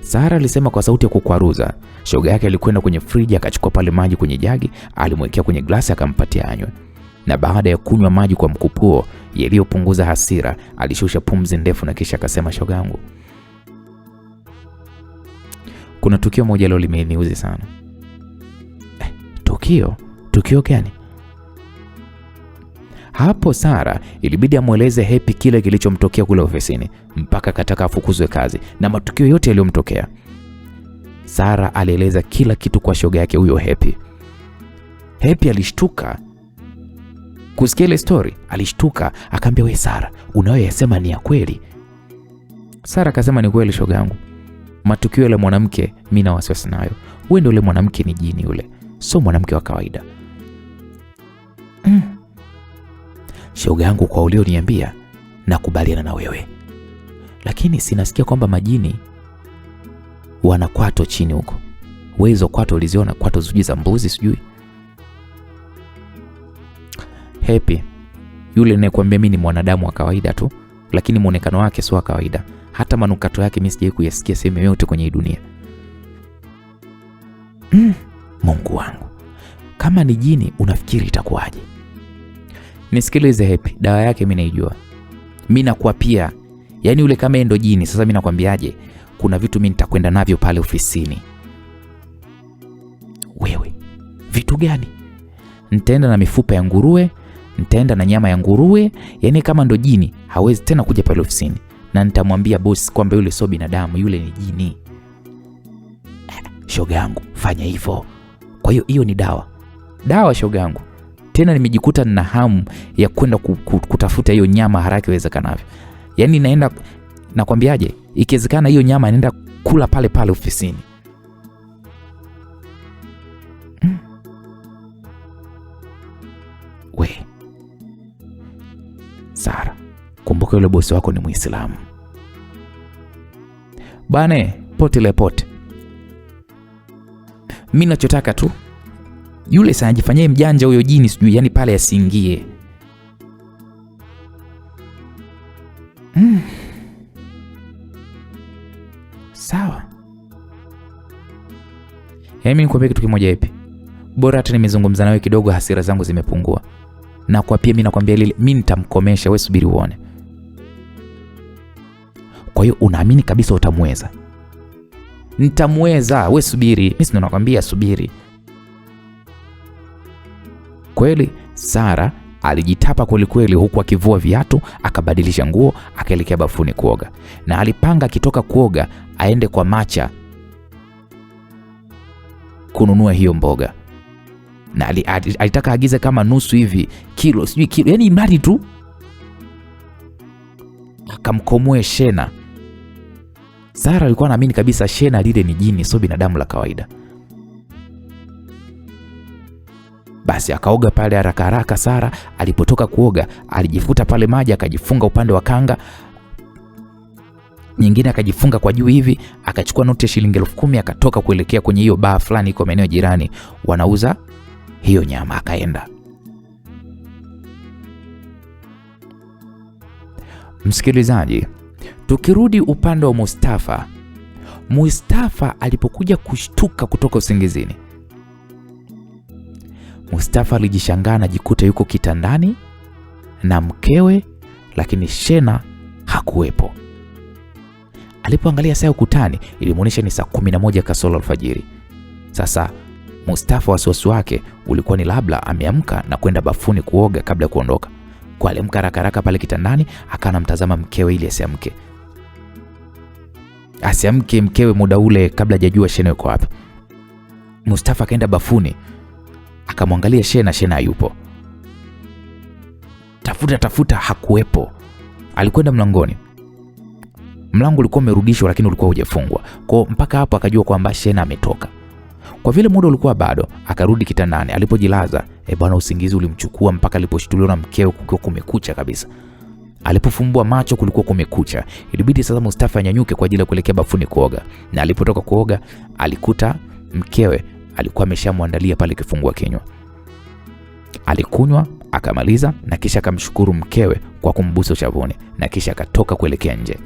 Sara alisema kwa sauti ya kukwaruza. Shoga yake alikwenda kwenye friji akachukua pale maji kwenye jagi, alimwekea kwenye glasi akampatia anywe. Na baada ya kunywa maji kwa mkupuo yaliyopunguza hasira, alishusha pumzi ndefu na kisha akasema, shoga yangu, kuna tukio moja leo limeniuzi sana. Tukio gani? Hapo Sara ilibidi amueleze Happy kile kilichomtokea kule ofisini, mpaka kataka afukuzwe kazi na matukio yote yaliyomtokea. Sara alieleza kila kitu kwa shoga yake huyo Happy. Happy alishtuka kusikia ile story, alishtuka akamwambia, wewe Sara, unayoyasema ni ya kweli? Sara akasema, ni kweli shoga yangu. Matukio yale mwanamke mimi na wasiwasi nayo. Wewe ndio yule mwanamke, ni jini yule, sio mwanamke wa kawaida. Shoga yangu, kwa ulioniambia nakubaliana na wewe, lakini sinasikia kwamba majini wana kwato chini huko. Wewe hizo kwato uliziona? Kwato zuji za mbuzi sijui. Happy, yule ninayekwambia mimi ni mwanadamu wa kawaida tu, lakini muonekano wake sio wa kawaida. Hata manukato yake mimi sijawahi kuyasikia sehemu yote kwenye dunia. Mungu wangu, kama ni jini unafikiri itakuwaje? Nisikilize Happy, dawa yake mimi naijua. Mimi nakuapia, yani yule kama ndo jini. Sasa mimi nakwambiaje, kuna vitu mimi nitakwenda navyo pale ofisini. Wewe, vitu gani? Nitaenda na mifupa ya nguruwe, nitaenda na nyama ya nguruwe. Yani kama ndo jini hawezi tena kuja pale ofisini, na nitamwambia boss kwamba yule sio binadamu, yule ni jini. Shoga yangu, fanya hivyo. Kwa hiyo ni dawa shoga yangu. Tena nimejikuta nina hamu ya kwenda kutafuta hiyo nyama haraka iwezekanavyo. Yani naenda, nakwambiaje, ikiwezekana hiyo nyama naenda kula pale pale ofisini. We Sara, kumbuka yule bosi wako ni Muislamu bane. Pote le pote, mimi nachotaka tu yule sana jifanyie mjanja huyo jini sijui, yani pale asiingie. Sawa. Mimi nikwambia kitu kimoja Happy. Bora hata nimezungumza nawe kidogo, hasira zangu zimepungua. Na kwa pia mimi nakwambia lile, mimi nitamkomesha, wewe subiri uone. Kwa hiyo unaamini kabisa utamweza? Nitamweza, wewe subiri. Mimi sio nakwambia subiri. Kweli Sara alijitapa kweli huku akivua viatu, akabadilisha nguo, akaelekea bafuni kuoga. Na alipanga akitoka kuoga aende kwa Macha kununua hiyo mboga. Na alitaka agize kama nusu hivi kilo, sijui kilo, yani mradi tu akamkomoe Shena. Sara alikuwa anaamini kabisa Shena lile ni jini, sio binadamu la kawaida. Basi akaoga pale haraka. Sara alipotoka kuoga alijifuta pale maji, akajifunga upande wa kanga, nyingine akajifunga kwa juu hivi, akachukua noti ya shilingi 10,000 akatoka kuelekea kwenye hiyo baa fulani iko maeneo jirani wanauza hiyo nyama, akaenda. Msikilizaji, tukirudi upande wa Mustafa alipokuja kushtuka kutoka usingizini, Mustafa alijishangaa na jikuta yuko kitandani na mkewe, lakini Shena hakuwepo. Alipoangalia saa ukutani ilimuonyesha ni saa 11 kasoro alfajiri. Sasa Mustafa, wasiwasi wake ulikuwa ni labda ameamka na kwenda bafuni kuoga kabla ya kuondoka. Kwa alimka haraka pale kitandani, akana mtazama mkewe ili asiamke mkewe muda ule kabla hajajua Shena yuko wapi. Mustafa akaenda bafuni, akamwangalia Shena hayupo. Tafuta hakuwepo. Alikwenda mlangoni. Mlango ulikuwa umerudishwa lakini ulikuwa hujafungwa. Kwa mpaka hapo akajua kwamba Shena ametoka. Kwa vile muda ulikuwa bado, akarudi kitandani. Alipojilaza, bwana, usingizi ulimchukua mpaka aliposhtuliwa na mkeo kukiwa kumekucha kabisa. Alipofumbua macho kulikuwa kumekucha. Ilibidi sasa Mustafa anyanyuke kwa ajili ya kuelekea bafuni kuoga. Na alipotoka kuoga alikuta mkewe alikuwa ameshamwandalia pale kifungua kinywa. Alikunywa, akamaliza na kisha akamshukuru mkewe kwa kumbusu shavuni na kisha akatoka kuelekea nje.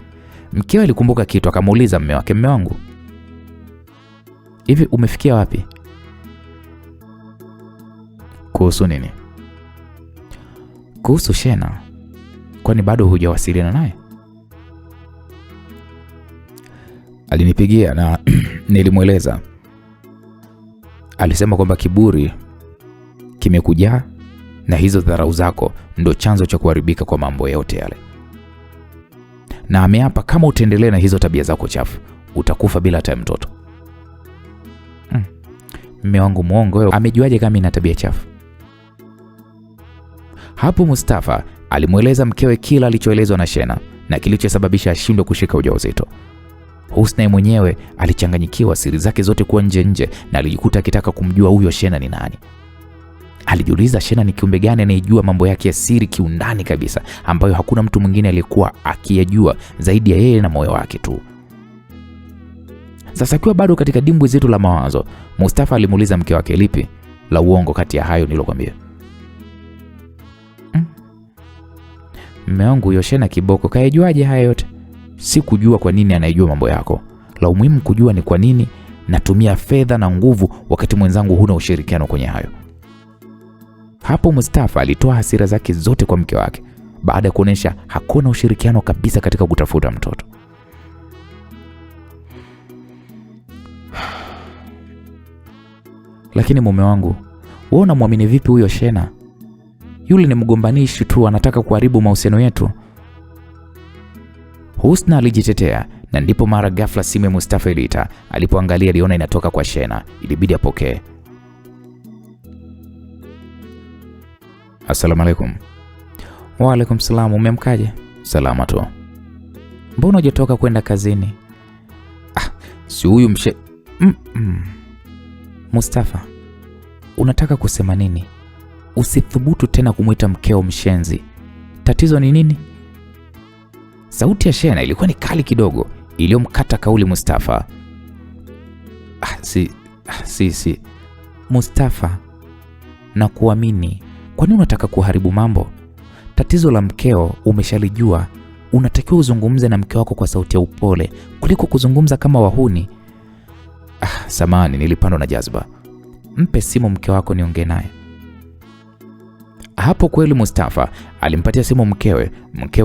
Mkewe alikumbuka kitu, akamuuliza mume wake, mume wangu, hivi umefikia wapi? Kuhusu nini? Kuhusu Shena. Kwani bado hujawasiliana naye? Alinipigia na nilimweleza. Alisema kwamba kiburi kimekujaa na hizo dharau zako ndo chanzo cha kuharibika kwa mambo yote yale. Na ameapa kama utaendelea na hizo tabia zako chafu, utakufa bila hata mtoto. Mume wangu muongo wewe, amejuaje kama ina tabia chafu? Hapo Mustafa alimweleza mkewe kila alichoelezwa na Shena na kilichosababisha ashindwe kushika ujauzito. Husna mwenyewe alichanganyikiwa, siri zake zote kuwa nje na alijikuta akitaka kumjua huyo Shena ni nani. Alijiuliza Shena ni kiumbe gani anayejua mambo yake ya siri kiundani kabisa, ambayo hakuna mtu mwingine aliyekuwa akiyajua zaidi ya yeye na moyo wake tu. Sasa akiwa bado katika dimbwi zetu la mawazo, Mustafa alimuuliza mke wake, lipi la uongo kati ya hayo nilokuambia? Mume wangu, huyo Shena kiboko, kayajuaje haya yote? Si kujua kwa nini anayejua mambo yako. La umuhimu kujua ni kwa nini natumia fedha na nguvu wakati mwenzangu huna ushirikiano kwenye hayo. Hapo Mustafa alitoa hasira zake zote kwa mke wake baada ya kuonesha hakuna ushirikiano kabisa katika kutafuta mtoto. Lakini mume wangu, wewe unamwamini vipi huyo Shena? Yule ni mgombanishi tu, anataka kuharibu mahusiano yetu. Husna alijitetea na ndipo mara ghafla simu ya Mustafa iliita. Alipoangalia aliona inatoka kwa Shena, ilibidi apokee. Asalamu alaykum. Wa alaykum salaam, umemkaje? Salama tu. Mbona hujatoka kwenda kazini? Si huyu Mustafa, unataka kusema nini? Usithubutu tena kumuita mkeo mshenzi. Tatizo ni nini? Sauti ya Shena ilikuwa ni kali kidogo, iliyomkata kauli Mustafa. Si. Mustafa, na kuamini. Kwa nini unataka kuharibu mambo? Tatizo la mkeo umeshalijua. Unatakiwa uzungumze na mke wako kwa sauti ya upole kuliko kuzungumza kama wahuni. Samahani, nilipandwa na jazba. Mpe simu mke wako niongee naye. Hapo kweli Mustafa alimpatia simu mkewe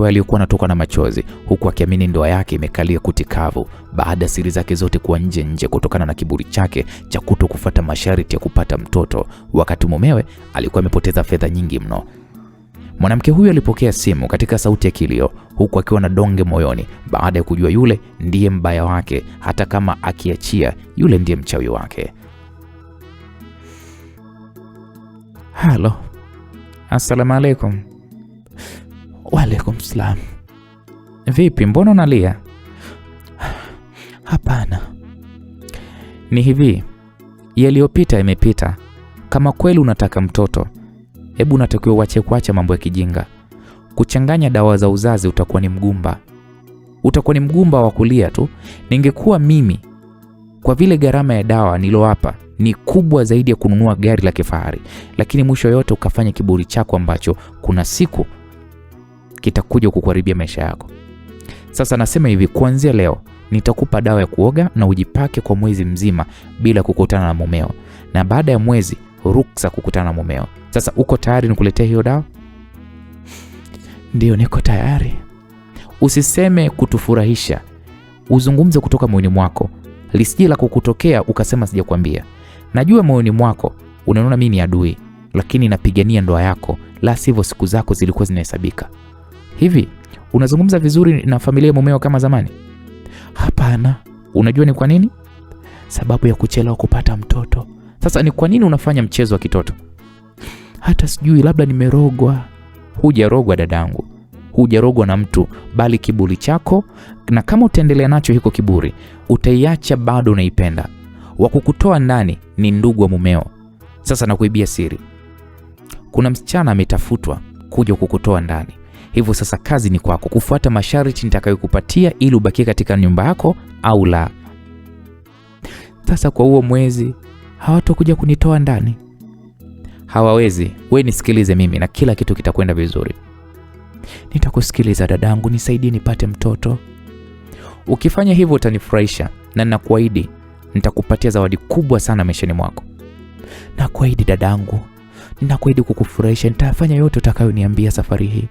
aliyekuwa anatoka na machozi, huku akiamini ndoa yake imekalia kutikavu baada ya siri zake zote kuwa nje kutokana na kiburi chake cha kutokufuata masharti ya kupata mtoto, wakati mumewe alikuwa amepoteza fedha nyingi mno. Mwanamke huyo alipokea simu katika sauti ya kilio, huku akiwa na donge moyoni baada ya kujua yule ndiye mbaya wake, hata kama akiachia yule ndiye mchawi wake. Halo. Assalamu alaykum. Wa alaykum salam. Vipi, mbona unalia? Hapana. Ni hivi, yaliyopita imepita. Kama kweli unataka mtoto, hebu unatakiwa uache kuacha mambo ya kijinga. Kuchanganya dawa za uzazi utakuwa ni mgumba. Wa kulia tu. Ningekuwa mimi, kwa vile gharama ya dawa nilowapa ni kubwa zaidi ya kununua gari la kifahari, lakini mwisho yote ukafanya kiburi chako ambacho kuna siku kitakuja kukuharibia maisha yako. Sasa nasema hivi, kuanzia leo nitakupa dawa ya kuoga na ujipake kwa mwezi mzima bila kukutana na mumeo, na baada ya mwezi ruksa kukutana na mumeo. Sasa uko tayari nikuletee hiyo dawa? Ndio, niko tayari. Usiseme kutufurahisha, uzungumze kutoka moyoni mwako, lisije la kukutokea ukasema sijakwambia. Najua moyoni mwako unaona mimi ni adui, lakini napigania ndoa yako, la sivyo siku zako zilikuwa zinahesabika. Hivi unazungumza vizuri na familia ya mumeo kama zamani? Hapana. Unajua ni kwa nini? Sababu ya kuchelewa kupata mtoto. Sasa ni kwa nini unafanya mchezo wa kitoto? Hata sijui, labda nimerogwa. Hujarogwa dadangu, hujarogwa na mtu, bali kiburi chako, na kama utaendelea nacho hiko kiburi, utaiacha bado unaipenda. Wa kukutoa ndani ni ndugu wa mumeo. Sasa nakuibia siri. Kuna msichana ametafutwa kuja kukutoa ndani. Hivyo sasa kazi ni kwako kufuata masharti nitakayokupatia ili ubakie katika nyumba yako au la. Sasa kwa huo mwezi hawatakuja kunitoa ndani? Hawawezi. Wewe nisikilize mimi na kila kitu kitakwenda vizuri. Nitakusikiliza dadangu, nisaidie nipate mtoto. Ukifanya hivyo utanifurahisha na ninakuahidi nitakupatia zawadi kubwa sana maishani mwako. Nakuahidi dadangu, ninakuahidi kukufurahisha, nitafanya yote utakayoniambia safari hii.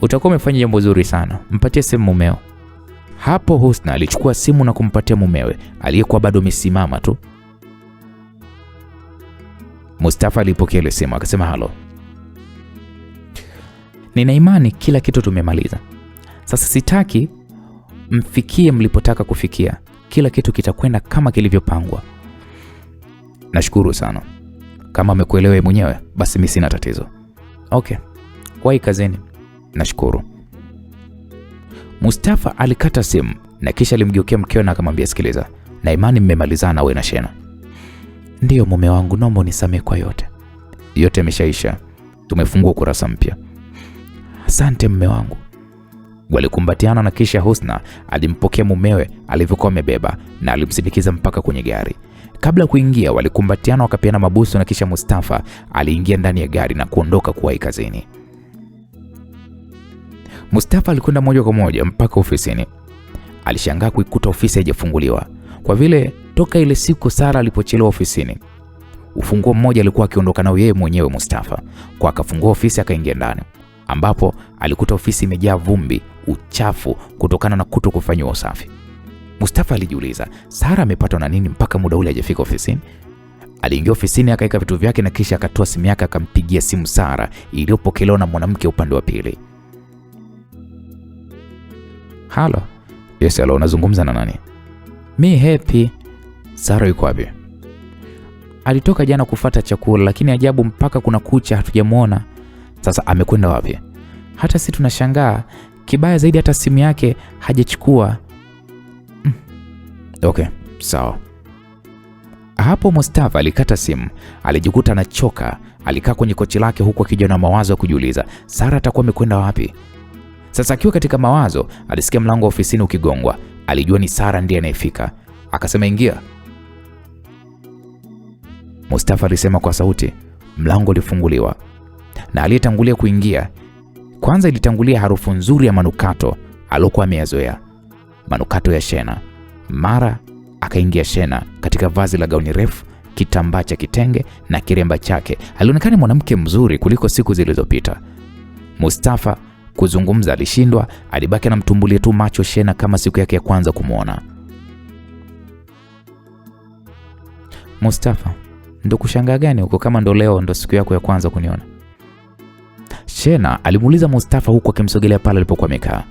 Utakuwa umefanya jambo zuri sana. Mpatie simu mumeo. Hapo Husna alichukua simu na kumpatia mumewe aliyekuwa bado amesimama tu. Mustafa alipokea ile simu akasema, halo, nina imani kila kitu tumemaliza. Sasa sitaki mfikie mlipotaka kufikia. Kila kitu kitakwenda kama kilivyopangwa. Nashukuru sana. Kama amekuelewa mwenyewe basi mimi sina tatizo. Okay. Wahi kazini. Nashukuru. Mustafa alikata simu na kisha alimgeukia mkewe na akamwambia, sikiliza, na imani mmemalizana wewe na Shena? Ndiyo mume wangu, naomba unisamehe kwa yote. Yote yameshaisha. Tumefungua ukurasa mpya. Asante mume wangu. Walikumbatiana na kisha Husna alimpokea mumewe alivyokuwa amebeba na alimsindikiza mpaka kwenye gari. Kabla kuingia walikumbatiana wakapeana mabusu na kisha Mustafa aliingia ndani ya gari na kuondoka kuwahi kazini. Mustafa alikwenda moja kwa moja mpaka ofisini. Alishangaa kuikuta ofisi haijafunguliwa kwa vile toka ile siku Sara alipochelewa ofisini. Ufunguo mmoja alikuwa akiondoka nao yeye mwenyewe Mustafa. Kwa akafungua ofisi akaingia ndani, ambapo alikuta ofisi imejaa vumbi, uchafu kutokana na kutokufanywa usafi. Mustafa alijiuliza, Sara amepatwa na nini mpaka muda ule hajafika ofisini? Aliingia ofisini akaika vitu vyake na kisha akatoa simu yake akampigia simu Sara iliyopokelewa na mwanamke upande wa pili. Halo. Yes, hello, unazungumza na nani? Mi Happy. Sara yuko wapi? Alitoka jana kufuata chakula, lakini ajabu mpaka kuna kucha hatujamuona. Sasa amekwenda wapi? Hata sisi tunashangaa. Kibaya zaidi hata simu yake hajachukua. Okay, sawa. Hapo Mustafa alikata simu. Alijikuta anachoka. Alikaa kwenye kochi lake huku akijua na mawazo ya kujiuliza, Sara atakuwa amekwenda wapi? Sasa akiwa katika mawazo, alisikia mlango wa ofisini ukigongwa. Alijua ni Sara ndiye anayefika. Akasema, ingia. Mustafa alisema kwa sauti. Mlango ulifunguliwa. Na aliyetangulia kuingia, kwanza ilitangulia harufu nzuri ya manukato alokuwa ameyazoea. Manukato ya Shena. Mara akaingia Shena katika vazi la gauni refu, kitambaa cha kitenge na kiremba chake. Alionekana mwanamke mzuri kuliko siku zilizopita. Mustafa kuzungumza alishindwa, alibaki na mtumbulie tu macho Shena kama siku yake ya kwanza kumuona. Mustafa, ndo kushangaa gani huko kama ndo leo ndo siku yako ya kwanza kuniona? Shena alimuuliza Mustafa huku akimsogelea pale alipokuwa amekaa.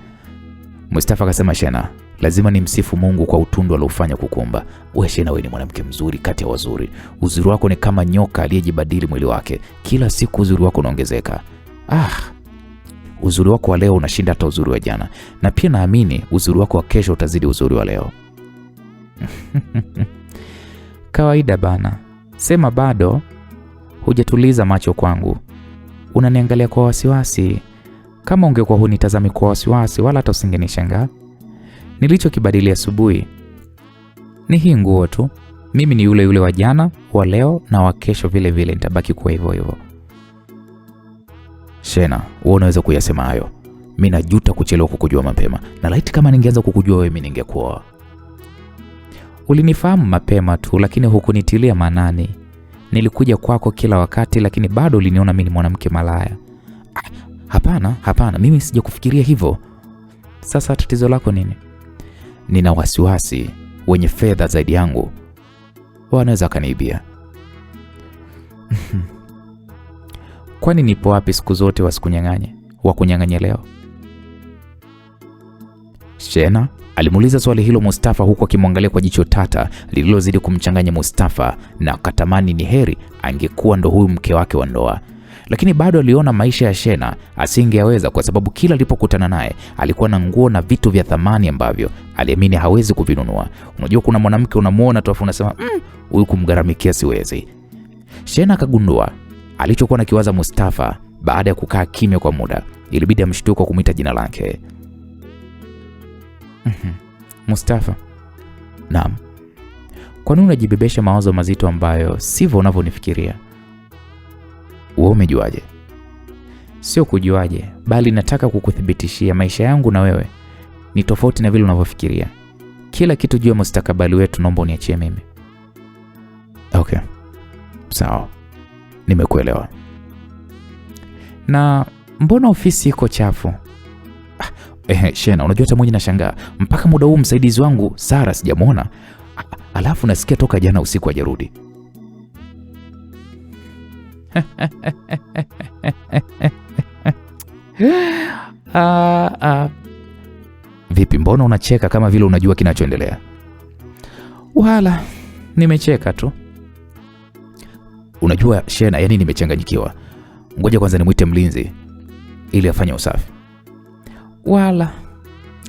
Mustafa akasema, Shena, lazima nimsifu Mungu kwa utundu aliofanya kukumba. Wewe Shena, wewe ni mwanamke mzuri kati ya wazuri. Uzuri wako ni kama nyoka aliyejibadili mwili wake. Kila siku uzuri wako unaongezeka. Uzuri wako wa leo unashinda hata uzuri wa jana. Na pia naamini uzuri wako wa kesho utazidi uzuri wa leo. Kawaida bana. Sema bado hujatuliza macho kwangu. Unaniangalia kwa wasiwasi. Kama ungekuwa hunitazami kwa wasiwasi wala hata usingenishangaa. Nilichokibadilia asubuhi ni hii nguo tu. Mimi ni yule yule wa jana, wa leo na wa kesho vile vile, nitabaki kuwa hivyo hivyo. Shena, wewe unaweza kuyasema hayo. Mimi najuta kuchelewa kukujua mapema. Na laiti kama ningeanza kukujua wewe, mimi ningekuoa. Ulinifahamu mapema tu, lakini hukunitilia maanani. Nilikuja kwako kila wakati, lakini bado uliniona mimi ni mwanamke malaya. Hapana, mimi sija kufikiria hivyo. Sasa tatizo lako nini? Nina wasiwasi wenye fedha zaidi yangu wanaweza kaniibia. Kwani nipo wapi siku zote wakunyang'anye leo? Shena alimuuliza swali hilo Mustafa huku akimwangalia kwa jicho tata lililozidi kumchanganya Mustafa, na akatamani ni heri angekuwa ndo huyu mke wake wa ndoa. Lakini bado aliona maisha ya Shena asingeweza, kwa sababu kila alipokutana naye alikuwa na nguo na vitu vya thamani ambavyo aliamini hawezi kuvinunua. Unajua kuna mwanamke unamuona tu afu unasema huyu kumgharamikia siwezi. Shena akagundua alichokuwa nakiwaza Mustafa baada ya kukaa kimya kwa muda. Ilibidi amshtuke kwa kumuita jina lake. Mustafa. Naam. Kwa nini unajibebesha mawazo mazito ambayo sivyo unavyonifikiria? Wewe umejuaje? Sio kujuaje, bali nataka kukuthibitishia maisha yangu na wewe ni tofauti na vile unavyofikiria. Kila kitu juu ya mustakabali wetu naomba uniachie mimi. Okay. Sawa. Nimekuelewa. Na mbona ofisi iko chafu? Shena, unajua hata mmoja nashangaa. Mpaka muda huu msaidizi wangu Sara sijamuona. Alafu nasikia toka jana usiku hajarudi. Vipi, mbona unacheka kama vile unajua kinachoendelea? Wala, nimecheka tu. Unajua Shena, yani nimechanganyikiwa. Ngoja kwanza nimuite mlinzi ili afanye usafi. Wala,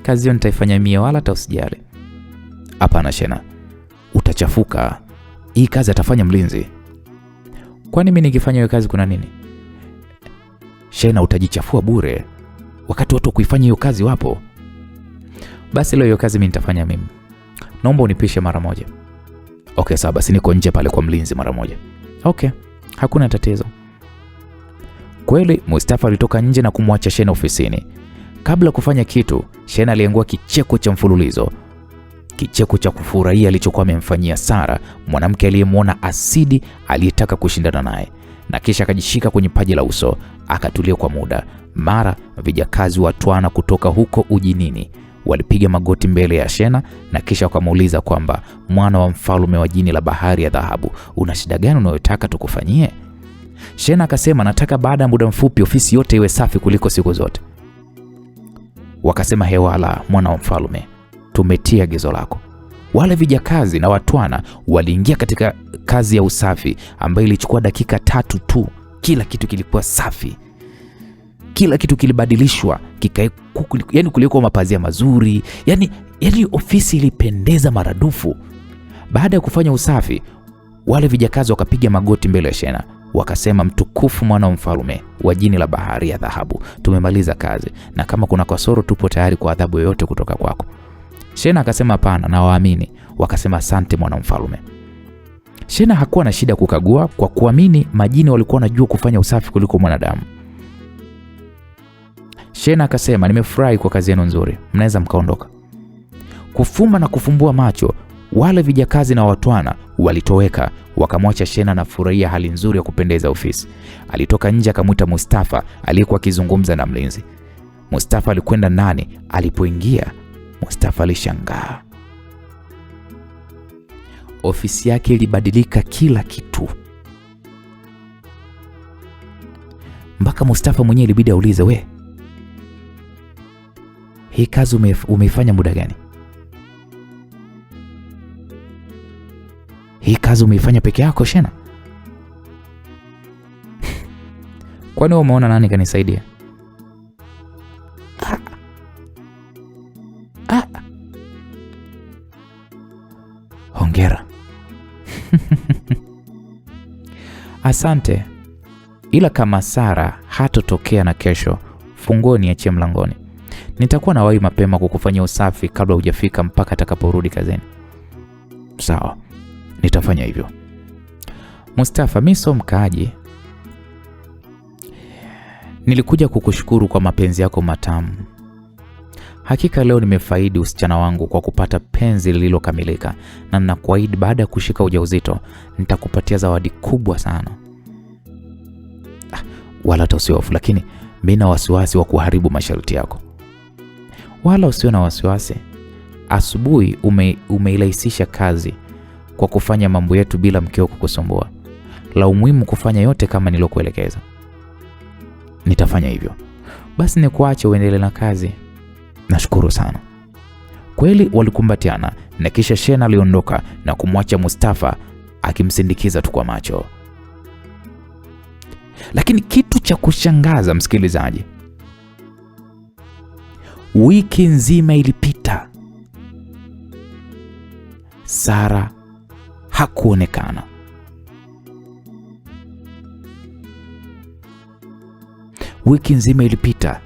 kazi hiyo nitaifanya mie, wala hata usijali. Hapana Shena, utachafuka. Hii kazi atafanya mlinzi. Kwani mimi nikifanya hiyo kazi kuna nini? Shena, utajichafua bure. Wakati watu kuifanya hiyo kazi wapo. Basi leo hiyo kazi mimi nitafanya mimi. Naomba unipishe mara moja. Okay, sawa basi niko nje pale kwa mlinzi mara moja. Okay, hakuna tatizo. Kweli Mustafa alitoka nje na kumwacha Shena ofisini. Kabla kufanya kitu, Shena aliangua kicheko cha mfululizo. Kicheko cha kufurahia alichokuwa amemfanyia Sara, mwanamke aliyemwona asidi aliyetaka kushindana naye. Na kisha akajishika kwenye paji la uso, akatulia kwa muda. Mara vijakazi watwana kutoka huko ujinini walipiga magoti mbele ya Shena na kisha wakamuuliza kwamba mwana wa mfalme wa jini la bahari ya dhahabu, una shida gani unayotaka tukufanyie? Shena akasema, nataka baada ya muda mfupi ofisi yote iwe safi kuliko siku zote. Wakasema, hewala mwana wa mfalme, tumetia agizo lako. Wale vijakazi na watwana waliingia katika kazi ya usafi ambayo ilichukua dakika 3 tu. Kila kitu kilikuwa safi. Kila kitu kilibadilishwa, yani kulikuwa mapazia mazuri, yani ofisi ilipendeza maradufu. Baada ya kufanya usafi, wale vijakazi wakapiga magoti mbele ya Shena, wakasema, mtukufu mwana wa mfalme wa jini la bahari ya dhahabu, tumemaliza kazi na kama kuna kasoro tupo tayari kwa adhabu yoyote kutoka kwako. Shena akasema hapana na waamini. Wakasema asante mwana mfalme. Shena hakuwa na shida kukagua kwa kuamini majini walikuwa wanajua kufanya usafi kuliko mwanadamu. Shena akasema, nimefurahi kwa kazi yenu nzuri, mnaweza mkaondoka. Kufumba na kufumbua macho, wale vijakazi na watwana walitoweka, wakamwacha Shena na furahia hali nzuri ya kupendeza ofisi. Alitoka nje akamwita Mustafa aliyekuwa akizungumza na mlinzi. Mustafa alikwenda ndani. Alipoingia, Mustafa alishangaa. Ofisi yake ilibadilika kila kitu. Mpaka Mustafa mwenyewe ilibidi aulize, we, hii kazi umeifanya muda gani? Hii kazi umeifanya peke yako Shena? Kwani umeona nani kanisaidia? Hongera. Asante. Ila kama Sara hatotokea na kesho, funguo niachie mlangoni. Nitakuwa na wahi mapema kukufanyia usafi kabla hujafika mpaka atakaporudi kazini. Sawa, nitafanya hivyo. Mustafa, mimi sio mkaaji. Nilikuja kukushukuru kwa mapenzi yako matamu. Hakika leo nimefaidi usichana wangu kwa kupata penzi lililokamilika, na ninakuahidi baada ya kushika ujauzito nitakupatia zawadi kubwa sana. Wala hata usihofu, lakini mimi na wasiwasi wa kuharibu masharti yako. Wala usio na wasiwasi. Asubuhi umeirahisisha kazi kwa kufanya mambo yetu bila mkeo kukusumbua. La umuhimu kufanya yote kama nilokuelekeza. Nitafanya hivyo. Basi nikuache uendelee na kazi. Nashukuru sana. Kweli walikumbatiana na kisha Shena aliondoka na kumwacha Mustafa akimsindikiza tu kwa macho. Lakini kitu cha kushangaza msikilizaji, wiki nzima ilipita, Sara hakuonekana. Wiki nzima ilipita,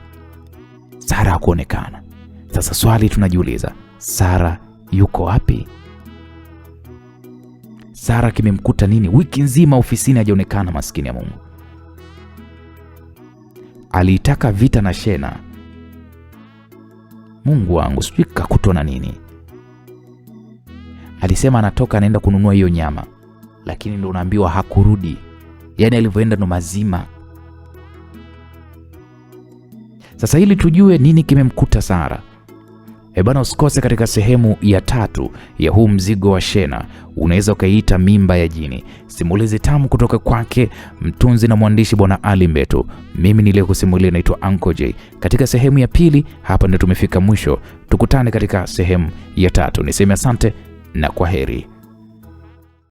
Sara hakuonekana. Sasa swali tunajiuliza, Sara yuko wapi? Sara kimemkuta nini? Wiki nzima ofisini hajaonekana, maskini ya Mungu. Aliitaka vita na Shena. Mungu wangu, sijui kakutwa na nini. Alisema anatoka anaenda kununua hiyo nyama, lakini ndo unaambiwa hakurudi. Yaani alivyoenda ndo mazima. Sasa ili tujue nini kimemkuta Sara, bana, usikose katika sehemu ya 3 ya huu mzigo wa Shena. Unaweza ukaiita mimba ya jini. Simulizi tamu kutoka kwake mtunzi na mwandishi Bwana Ali Mbetu. Mimi niliyekusimulia naitwa Uncle J. Katika sehemu ya 2 hapa ndio tumefika mwisho. Tukutane katika sehemu ya 3. Niseme asante na kwaheri.